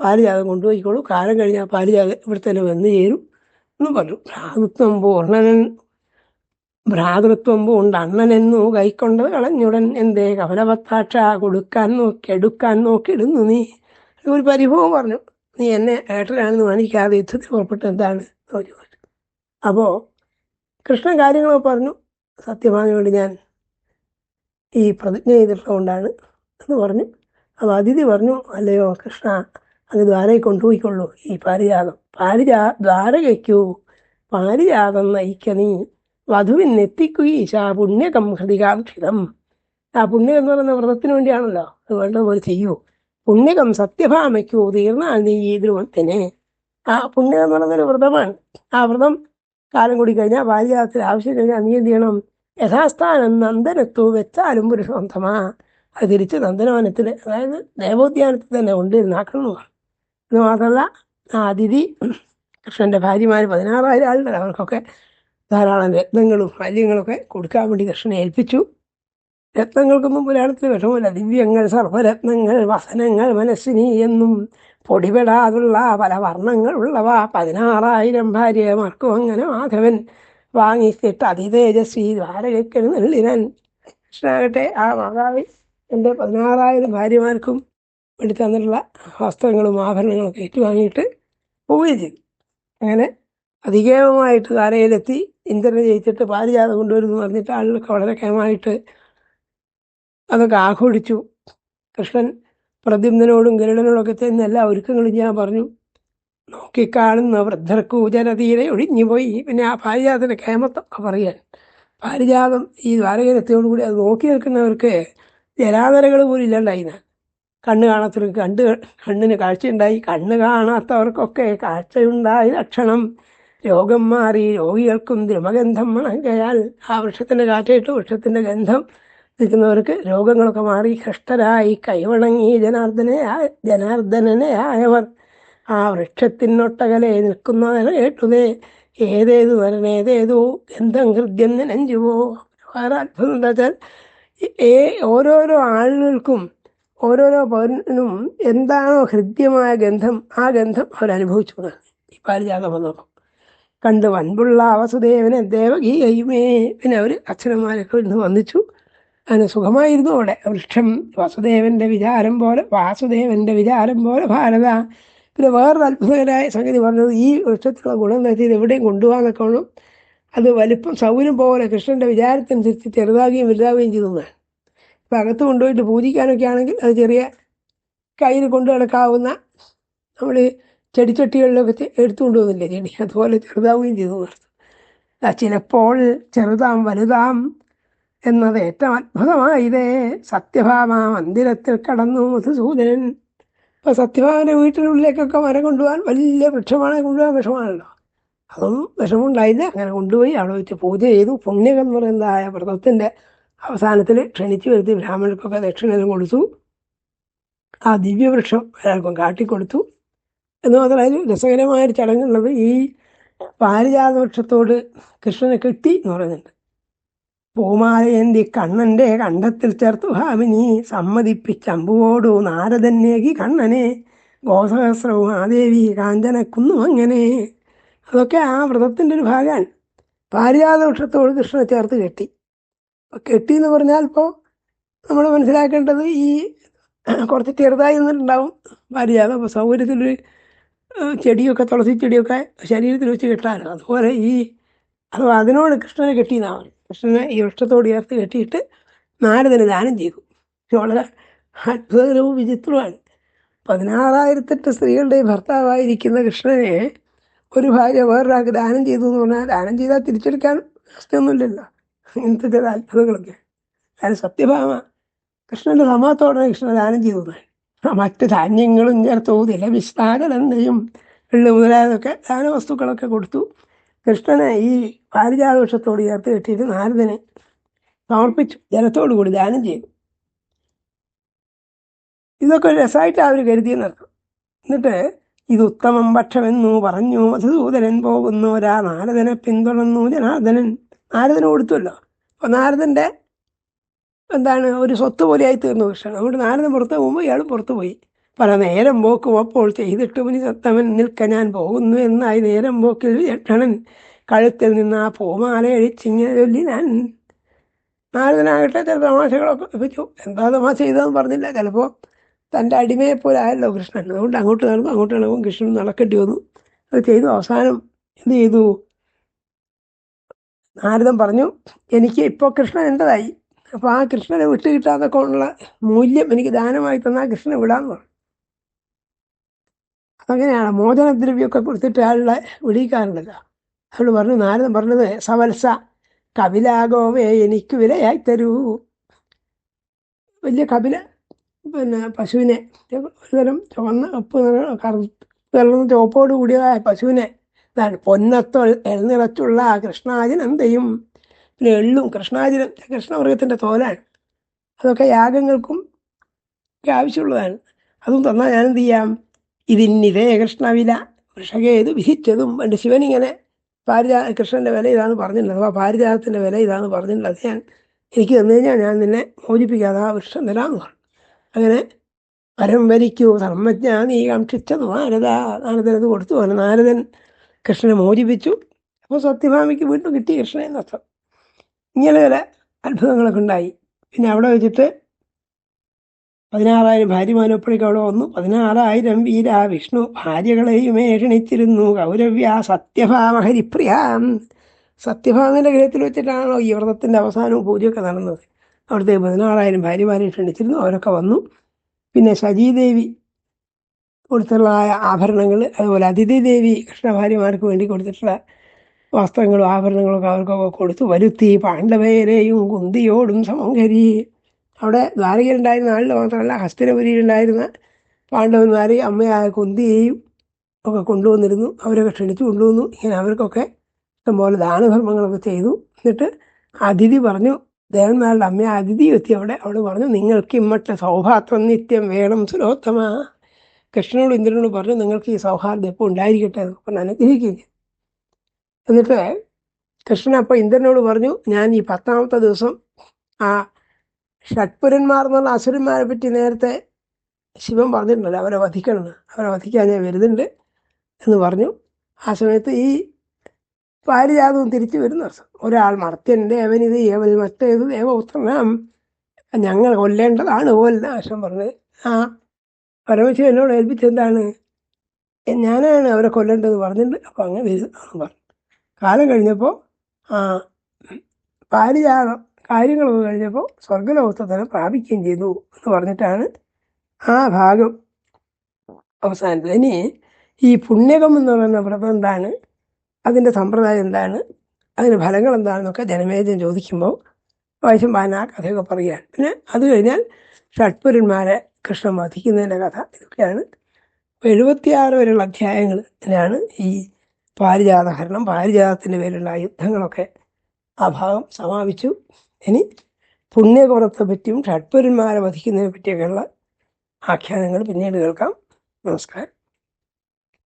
Speaker 1: പാരിജാതം കൊണ്ടുപോയിക്കോളൂ, കാലം കഴിഞ്ഞാൽ പാരിജാതം ഇവിടെ തന്നെ വന്നു ചേരും എന്നും പറഞ്ഞു. ഭ്രാതൃത്വം പൂണ്ട് അണ്ണനെന്നു കൈക്കൊണ്ടത് കളഞ്ഞുടൻ എന്തേ കപലപത്താക്ഷ എടുക്കാൻ നോക്കിയിടുന്നു നീ. ഒരു പരിഭവം പറഞ്ഞു, നീ എന്നെ ഏട്ടനാണെന്ന് മാനിക്കാതെ യുദ്ധത്തിൽ പുറപ്പെട്ട് എന്താണ് ചോദിച്ചു. അപ്പോൾ കൃഷ്ണൻ കാര്യങ്ങളൊക്കെ പറഞ്ഞു, സത്യഭാമി വേണ്ടി ഞാൻ ഈ പ്രതിജ്ഞ ചെയ്തിട്ടുള്ളതുകൊണ്ടാണ് എന്ന് പറഞ്ഞു. അപ്പോൾ അതിഥി പറഞ്ഞു, അല്ലയോ കൃഷ്ണ, അങ്ങ് ദ്വാരയിൽ കൊണ്ടുപോയിക്കൊള്ളൂ ഈ പാരിജാതം. ദ്വാരകയ്ക്കൂ പാരിജാതം നയിക്ക നീ വധുവിനെത്തിക്കുകീശ പുണ്യകം ഹൃതികാക്ഷിതം. ആ പുണ്യം എന്ന് പറയുന്ന വ്രതത്തിന് വേണ്ടിയാണല്ലോ, അത് വേണ്ടതുപോലെ ചെയ്യൂ. പുണ്യകം സത്യഭാമയ്ക്കൂ തീർന്നാൽ നീ ഈ ധ്രുവത്തിന്. ആ പുണ്യം എന്ന് പറയുന്നൊരു വ്രതമാണ്. ആ വ്രതം കാലം കൂടി കഴിഞ്ഞാൽ പാരിജാതത്തിൽ ആവശ്യം കഴിഞ്ഞാൽ നീ എന്ത് ചെയ്യണം? യഥാസ്ഥാനം നന്ദനത്തു വെച്ചാലും പുരുഷോത്തമാ, അത് തിരിച്ച് നന്ദനവനത്തിൽ, അതായത് ദേവോദ്യാനത്തിൽ തന്നെ കൊണ്ടിരുന്നാക്കണം എന്ന് മാത്രമല്ല, ആ അതിഥി കൃഷ്ണൻ്റെ ഭാര്യമാർ 16,000 ആളുണ്ട്. അവർക്കൊക്കെ ധാരാളം രത്നങ്ങളും മാല്യങ്ങളൊക്കെ കൊടുക്കാൻ വേണ്ടി കൃഷ്ണനെ ഏൽപ്പിച്ചു. രത്നങ്ങൾക്കൊന്നും പുരാണത്തിൽ വിഷമമില്ല. ദിവ്യങ്ങൾ, സർവരത്നങ്ങൾ, വസനങ്ങൾ, മനസ്സിനി എന്നും പൊടിപെടാതുള്ള പല വർണ്ണങ്ങളുള്ളവ 16,000 ഭാര്യമാർക്കും അങ്ങനെ മാധവൻ വാങ്ങിച്ചിട്ട് അതിതേജസ്വി ദ്വാരകയ്ക്കൽ നെല്ലിനൻ. കൃഷ്ണനാകട്ടെ ആ മാതാവ് എൻ്റെ 16,000 ഭാര്യമാർക്കും വേണ്ടി തന്നിട്ടുള്ള വസ്ത്രങ്ങളും ആഭരണങ്ങളൊക്കെ ഏറ്റുവാങ്ങിയിട്ട് പോവുകയും ചെയ്തു. അങ്ങനെ അധികമായിട്ട് ദ്വാരകയിലെത്തി. ഇന്ദ്രനെ ജയിച്ചിട്ട് പാരിജാതം കൊണ്ടുവരുമെന്ന് പറഞ്ഞിട്ട് ആളുകളൊക്കെ വളരെ കേമായിട്ട് അതൊക്കെ ആഘോഷിച്ചു. കൃഷ്ണൻ പ്രദ്യുമ്നോടും ഗരുഡനോടൊക്കെ ചെന്ന് എല്ലാ ഒരുക്കങ്ങളും ഞാൻ പറഞ്ഞു. നോക്കിക്കാണുന്ന വൃദ്ധർക്കു ജനതീരെ ഒഴിഞ്ഞുപോയി. പിന്നെ ആ പാരിജാതത്തിൻ്റെ കേമത്തൊക്കെ പറയാൻ, പാരിജാതം ഈ ദ്വാരകരത്തോടുകൂടി അത് നോക്കി നിൽക്കുന്നവർക്ക് ജരാതരകൾ പോലും ഇല്ലാണ്ടായിന്ന്. കണ്ണ് കാണാത്തവർക്ക് കണ്ണിന് കാഴ്ചയുണ്ടായി, കണ്ണ് കാണാത്തവർക്കൊക്കെ കാഴ്ചയുണ്ടായി. ലക്ഷണം രോഗം മാറി, രോഗികൾക്കും ദ്രുമഗന്ധം മണങ്കയാൽ. ആ വൃക്ഷത്തിൻ്റെ കാറ്റേറ്റ് വൃക്ഷത്തിൻ്റെ ഗന്ധം നിൽക്കുന്നവർക്ക് രോഗങ്ങളൊക്കെ മാറി ഹൃഷ്ടരായി കൈവണങ്ങി ജനാർദ്ദനനെ ആയവർ. ആ വൃക്ഷത്തിനൊട്ടകലെ നിൽക്കുന്നവരെ കേട്ടുതേ ഏതേതു വരനേതേതോ ഗന്ധം ഹൃദ്യം നനഞ്ചുവോ. വേറെ അത്ഭുതം എന്താ വെച്ചാൽ ഓരോരോ ആളുകൾക്കും ഓരോരോ പൗരനും എന്താണോ ഹൃദ്യമായ ഗന്ധം, ആ ഗന്ധം അവരനുഭവിച്ചു. ഈ പാരിജാതം വന്നപ്പോൾ കണ്ട് വൻപുള്ള വസുദേവനെ ദേവകീയുമേ. പിന്നെ അവർ അച്ഛനന്മാരൊക്കെ ഇന്ന് വന്നിച്ചു. അങ്ങനെ സുഖമായിരുന്നു അവിടെ. വൃക്ഷം വാസുദേവൻ്റെ വിചാരം പോലെ ഭാരത. പിന്നെ വേറൊരു അത്ഭുതകരമായ സംഗതി പറഞ്ഞത്, ഈ വൃക്ഷത്തിലുള്ള ഗുണം നിർത്തിയത് എവിടെയും കൊണ്ടുപോകാനൊക്കെ വേണം. അത് വലിപ്പം സൗകര്യം പോലെ കൃഷ്ണൻ്റെ വിചാരത്തിനനുസരിച്ച് ചെറുതാകുകയും വലുതാവുകയും ചെയ്തതാണ്. ഇപ്പം അകത്ത് കൊണ്ടുപോയിട്ട് പൂജിക്കാനൊക്കെ ആണെങ്കിൽ അത് ചെറിയ കയ്യിൽ കൊണ്ടു നടക്കാവുന്ന, നമ്മൾ ചെടിച്ചട്ടികളിലൊക്കെ എടുത്തുകൊണ്ട് പോകുന്നില്ലേ ചെടി, അതുപോലെ ചെറുതാവുകയും ചെയ്തു. ചിലപ്പോൾ ചെറുതാം വലുതാം എന്നത് ഏറ്റവും അത്ഭുതമായതേ. സത്യഭാമ മന്ദിരത്തിൽ കടന്നു മധുസൂദനൻ. ഇപ്പം സത്യഭാമൻ്റെ വീട്ടിനുള്ളിലേക്കൊക്കെ മരം കൊണ്ടുപോകാൻ വലിയ വൃക്ഷമാണ്, കൊണ്ടുപോകാൻ വിഷമാണല്ലോ. അതൊന്നും വിഷമമുണ്ടായില്ല. അങ്ങനെ കൊണ്ടുപോയി അവിടെ വെച്ച് പൂജ ചെയ്തു. പുണ്യകം എന്ന് പറയുന്നതായ വ്രതത്തിൻ്റെ അവസാനത്തിൽ ക്ഷണിച്ചു വരുത്തി ബ്രാഹ്മണർക്കൊക്കെ ദക്ഷിണേലും കൊടുത്തു. ആ ദിവ്യവൃക്ഷം ഒരാൾക്കും കാട്ടിക്കൊടുത്തു. എന്ന് മാത്രമല്ല അതിൽ രസകരമായൊരു ചടങ്ങുള്ളത്, ഈ പാരിജാത വൃക്ഷത്തോട് കൃഷ്ണനെ കെട്ടി എന്ന് പറയുന്നുണ്ട്. പൂമാലയന്തി കണ്ണൻ്റെ കണ്ഠത്തിൽ ചേർത്തു ഭാമിനി സമ്മതിപ്പിച്ചമ്പുവോടു നാരദന്നേകി കണ്ണനെ ഗോസഹസ്രവും ആദേവി കാഞ്ചനക്കുന്നും. അങ്ങനെ അതൊക്കെ ആ വ്രതത്തിൻ്റെ ഒരു ഭാഗമാണ്. പാരിജാത വൃക്ഷത്തോട് കൃഷ്ണനെ ചേർത്ത് കെട്ടി. കെട്ടി എന്ന് പറഞ്ഞാൽ ഇപ്പോൾ നമ്മൾ മനസ്സിലാക്കേണ്ടത്, ഈ കുറച്ച് ചെറുതായി നിന്നിട്ടുണ്ടാവും പാരിജാതം. അപ്പോൾ സൗകര്യത്തിലൊരു ചെടിയൊക്കെ തുളസി ചെടിയൊക്കെ ശരീരത്തിൽ വെച്ച് കെട്ടാനോ, അതുപോലെ അഥവാ അതിനോട് കൃഷ്ണനെ കെട്ടിയെന്നാണ്. കൃഷ്ണനെ ഈ വൃക്ഷത്തോട് ചേർത്ത് കെട്ടിയിട്ട് നാരദന് ദാനം ചെയ്തു. വളരെ അത്ഭുതകരവും വിചിത്രമാണ്. 16,008 സ്ത്രീകളുടെ ഭർത്താവായിരിക്കുന്ന കൃഷ്ണനെ ഒരു ഭാര്യ വേറൊരാൾക്ക് ദാനം ചെയ്തു എന്ന് പറഞ്ഞാൽ, ദാനം ചെയ്താൽ തിരിച്ചെടുക്കാൻ അവസ്ഥയൊന്നുമില്ലല്ലോ. ഇങ്ങനത്തെ ചില അത്ഭുതങ്ങളൊക്കെ. കാരണം സത്യഭാമ കൃഷ്ണൻ്റെ സമ്മതത്തോടെ കൃഷ്ണൻ ദാനം ചെയ്തു. മറ്റ് ധാന്യങ്ങളും ചേർത്തു, തിലവിസ്താരലന്തയും എള്ളു മുതലായതൊക്കെ ദാനവസ്തുക്കളൊക്കെ കൊടുത്തു. കൃഷ്ണനെ ഈ പാരിജാത വൃക്ഷത്തോട് ചേർത്ത് കെട്ടിയിട്ട് നാരദന് സമർപ്പിച്ചു. ജലത്തോടു കൂടി ദാനം ചെയ്തു. ഇതൊക്കെ ഒരു രസമായിട്ട് അവർ കരുതിയെന്നർത്ഥം. എന്നിട്ട് ഇത് ഉത്തമം ഭക്ഷമെന്നു പറഞ്ഞു മധുസൂദനൻ പോകുന്നോരാ നാരദനെ പിന്തുടർന്നു ജനാർദ്ദനൻ. നാരദന് കൊടുത്തുമല്ലോ. അപ്പോൾ നാരദൻ്റെ ഒരു സ്വത്ത് പോലെയായി തീർന്നു കൃഷ്ണൻ. അതുകൊണ്ട് നാരദൻ പുറത്ത് പോകുമ്പോൾ ഇയാളും പുറത്തു പോയി. പല നേരം പോക്കും അപ്പോൾ ചെയ്തിട്ട് മുനി സത്തമൻ നിൽക്ക ഞാൻ പോകുന്നു എന്നായി. നേരം പോക്കിൽ വിചക്ഷണൻ കഴുത്തിൽ നിന്ന് ആ പൂമാല അഴിച്ചിങ്ങനെ ചൊല്ലി ഞാൻ. നാരദനാകട്ടെ ചില തമാശകളൊക്കെ വെച്ചു. എന്താ തമാശ ചെയ്തതെന്ന് പറഞ്ഞില്ല. ചിലപ്പോൾ തൻ്റെ അടിമയെപ്പോലെ ആയല്ലോ കൃഷ്ണൻ. അതുകൊണ്ട് അങ്ങോട്ട് നടക്കും കൃഷ്ണൻ നടക്കേണ്ടി വന്നു. അത് ചെയ്തു. അവസാനം എന്ത് ചെയ്തു? നാരദൻ പറഞ്ഞു, എനിക്ക് ഇപ്പോൾ കൃഷ്ണൻ എൻ്റെതായി. അപ്പോൾ ആ കൃഷ്ണനെ വിട്ട് കിട്ടാതൊക്കെ ഉള്ള മൂല്യം എനിക്ക് ദാനമായി തന്നാൽ കൃഷ്ണനെ വിടാമെന്ന് പറഞ്ഞു. അതങ്ങനെയാണ്. മോചനദ്രവ്യമൊക്കെ കൊടുത്തിട്ട് ആളുടെ വിളിക്കാറുണ്ടല്ലോ. അവൾ പറഞ്ഞു, നാരദൻ പറഞ്ഞത്, സവത്സ കപിലാഗോവേ എനിക്ക് വിലയായി തരൂ. വലിയ കപില പശുവിനെ, ഒരുതരം ചുവന്ന കറുത്ത ചുവപ്പോട് കൂടിയതായ പശുവിനെ, ഇതാണ് പൊന്നത്തോൾ എഴുന്നിറച്ചുള്ള കൃഷ്ണാജിനെന്തയും. പിന്നെ എള്ളും കൃഷ്ണാജിനം, കൃഷ്ണമൃഗത്തിൻ്റെ തോലാണ്. അതൊക്കെ യാഗങ്ങൾക്കും ഒക്കെ ആവശ്യമുള്ളതാണ്. അതും തന്നാൽ ഞാനെന്ത് ചെയ്യാം? ഇതിന്നിതേ കൃഷ്ണവില വൃഷകേതു വിധിച്ചതും. പണ്ട് ശിവനിങ്ങനെ കൃഷ്ണൻ്റെ വില ഇതാന്ന് പറഞ്ഞിട്ടുള്ളത്, അഥവാ പാരിജാതത്തിൻ്റെ വില ഇതാന്ന് പറഞ്ഞിട്ടുള്ളത്. എനിക്ക് തന്നു കഴിഞ്ഞാൽ ഞാൻ നിന്നെ മോചിപ്പിക്കാതെ ആ വൃക്ഷം തരാമെന്ന് പറഞ്ഞു. അങ്ങനെ വരം വരിക്കൂ ധർമ്മജ്ഞ നീ കാക്ഷിച്ചത് നാരദനത് കൊടുത്തു. അങ്ങനെ നാരദൻ കൃഷ്ണനെ മോചിപ്പിച്ചു. അപ്പോൾ സത്യഭാമിക്ക് വീണ്ടും കിട്ടി കൃഷ്ണൻ എന്നർത്ഥം. ഇങ്ങനെ ചില അത്ഭുതങ്ങളൊക്കെ ഉണ്ടായി. പിന്നെ അവിടെ വെച്ചിട്ട് 16,000 ഭാര്യമാരൊപ്പഴേക്ക് അവിടെ വന്നു. 16,000 വീര വിഷ്ണു ഭാര്യകളെയുമേ ക്ഷണിച്ചിരുന്നു. കൗരവ്യ സത്യഭാമ ഹരിപ്രിയ. സത്യഭാമയുടെ ഗൃഹത്തിൽ വെച്ചിട്ടാണല്ലോ ഈ വ്രതത്തിൻ്റെ അവസാനവും പൂജയൊക്കെ നടന്നത്. അവിടുത്തെ 16,000 ഭാര്യമാരെ ക്ഷണിച്ചിരുന്നു. അവരൊക്കെ വന്നു. പിന്നെ ശചീദേവി കൊടുത്തുള്ള ആഭരണങ്ങൾ, അതുപോലെ അതിഥി ദേവി കൃഷ്ണഭാര്യമാർക്ക് വേണ്ടി കൊടുത്തിട്ടുള്ള വസ്ത്രങ്ങളും ആഭരണങ്ങളൊക്കെ അവർക്കൊക്കെ കൊടുത്തു. വരുത്തി പാണ്ഡവേരെയും കുന്തിയോടും സമങ്കരി. അവിടെ ദ്വാരകയിലുണ്ടായിരുന്ന ആളിൽ മാത്രമല്ല, ഹസ്തിനപുരിയിലുണ്ടായിരുന്ന പാണ്ഡവന്മാരെയും അമ്മയായ കുന്തിയെയും ഒക്കെ കൊണ്ടുവന്നിരുന്നു. അവരൊക്കെ ക്ഷണിച്ചു കൊണ്ടുവന്നു. ഇങ്ങനെ അവർക്കൊക്കെ ഇഷ്ടംപോലെ ദാനധർമ്മങ്ങളൊക്കെ ചെയ്തു. എന്നിട്ട് അതിഥി പറഞ്ഞു, ദേവന്മാരുടെ അമ്മ അതിഥി എത്തി അവിടെ പറഞ്ഞു, നിങ്ങൾക്ക് ഇമ്മട്ടെ സൗഭാത്രം നിത്യം വേണം സുരോത്തമ. കൃഷ്ണനോട് ഇന്ദ്രനോട് പറഞ്ഞു, നിങ്ങൾക്ക് ഈ സൗഹാർദ്ദം എപ്പോൾ ഉണ്ടായിരിക്കട്ടെ എന്ന് പറഞ്ഞ് അനുഗ്രഹിക്കുക. എന്നിട്ട് കൃഷ്ണൻ അപ്പോൾ ഇന്ദ്രനോട് പറഞ്ഞു, ഞാൻ ഈ 10ാമത്തെ ദിവസം ആ ഷഡ്പുരന്മാർ എന്നുള്ള അസുരന്മാരെ പറ്റി നേരത്തെ ശിവൻ പറഞ്ഞിട്ടുണ്ടല്ലോ, അവരെ വധിക്കണമെന്ന്. അവരെ വധിക്കാൻ ഞാൻ വരുന്നുണ്ട് എന്ന് പറഞ്ഞു. ആ സമയത്ത് ഈ പാരിജാതവും തിരിച്ചു വരുന്ന ദിവസം ഒരാൾ മർത്യൻ്റെ അവനിത് ഏവൽ മറ്റേത് ദേവപുത്രനാം, ഞങ്ങൾ കൊല്ലേണ്ടതാണ് പോലെന്ന് ആശം പറഞ്ഞത്. ആ പരമശിവൻ എന്നോട് ഏൽപ്പിച്ചെന്താണ്, ഞാനാണ് അവരെ കൊല്ലേണ്ടത് പറഞ്ഞിട്ടുണ്ട്. അപ്പോൾ അങ്ങനെ വരുന്നു പറഞ്ഞു. കാലം കഴിഞ്ഞപ്പോൾ പാരിജാതം കാര്യങ്ങളൊക്കെ കഴിഞ്ഞപ്പോൾ സ്വർഗലോകത്തെ തന്നെ പ്രാപിക്കുകയും ചെയ്തു എന്ന് പറഞ്ഞിട്ടാണ് ആ ഭാഗം അവസാനിച്ചത്. ഇനി ഈ പുണ്യകം എന്ന് പറയുന്ന വ്രതം എന്താണ്, അതിൻ്റെ സമ്പ്രദായം എന്താണ്, അതിന് ഫലങ്ങൾ എന്താണെന്നൊക്കെ ജനമേജയം ചോദിക്കുമ്പോൾ വൈശമ്പായന ആ കഥയൊക്കെ പറയുകയാണ്. പിന്നെ അത് കഴിഞ്ഞാൽ ഷഡ്പുരന്മാരെ കൃഷ്ണൻ വധിക്കുന്നതിൻ്റെ കഥ. ഇതൊക്കെയാണ് 76 വരെയുള്ള അധ്യായങ്ങളിലാണ് ഈ പാരിജാതഹരണം, പാരിജാതത്തിൻ്റെ പേരിലുള്ള യുദ്ധങ്ങളൊക്കെ ആ ഭാഗം സമാപിച്ചു. ഇനി പുണ്യകുറത്തെ പറ്റിയും ഷഡ്പുരന്മാരെ വധിക്കുന്നതിനെ പറ്റിയൊക്കെയുള്ള ആഖ്യാനങ്ങൾ പിന്നീട് കേൾക്കാം. നമസ്കാരം.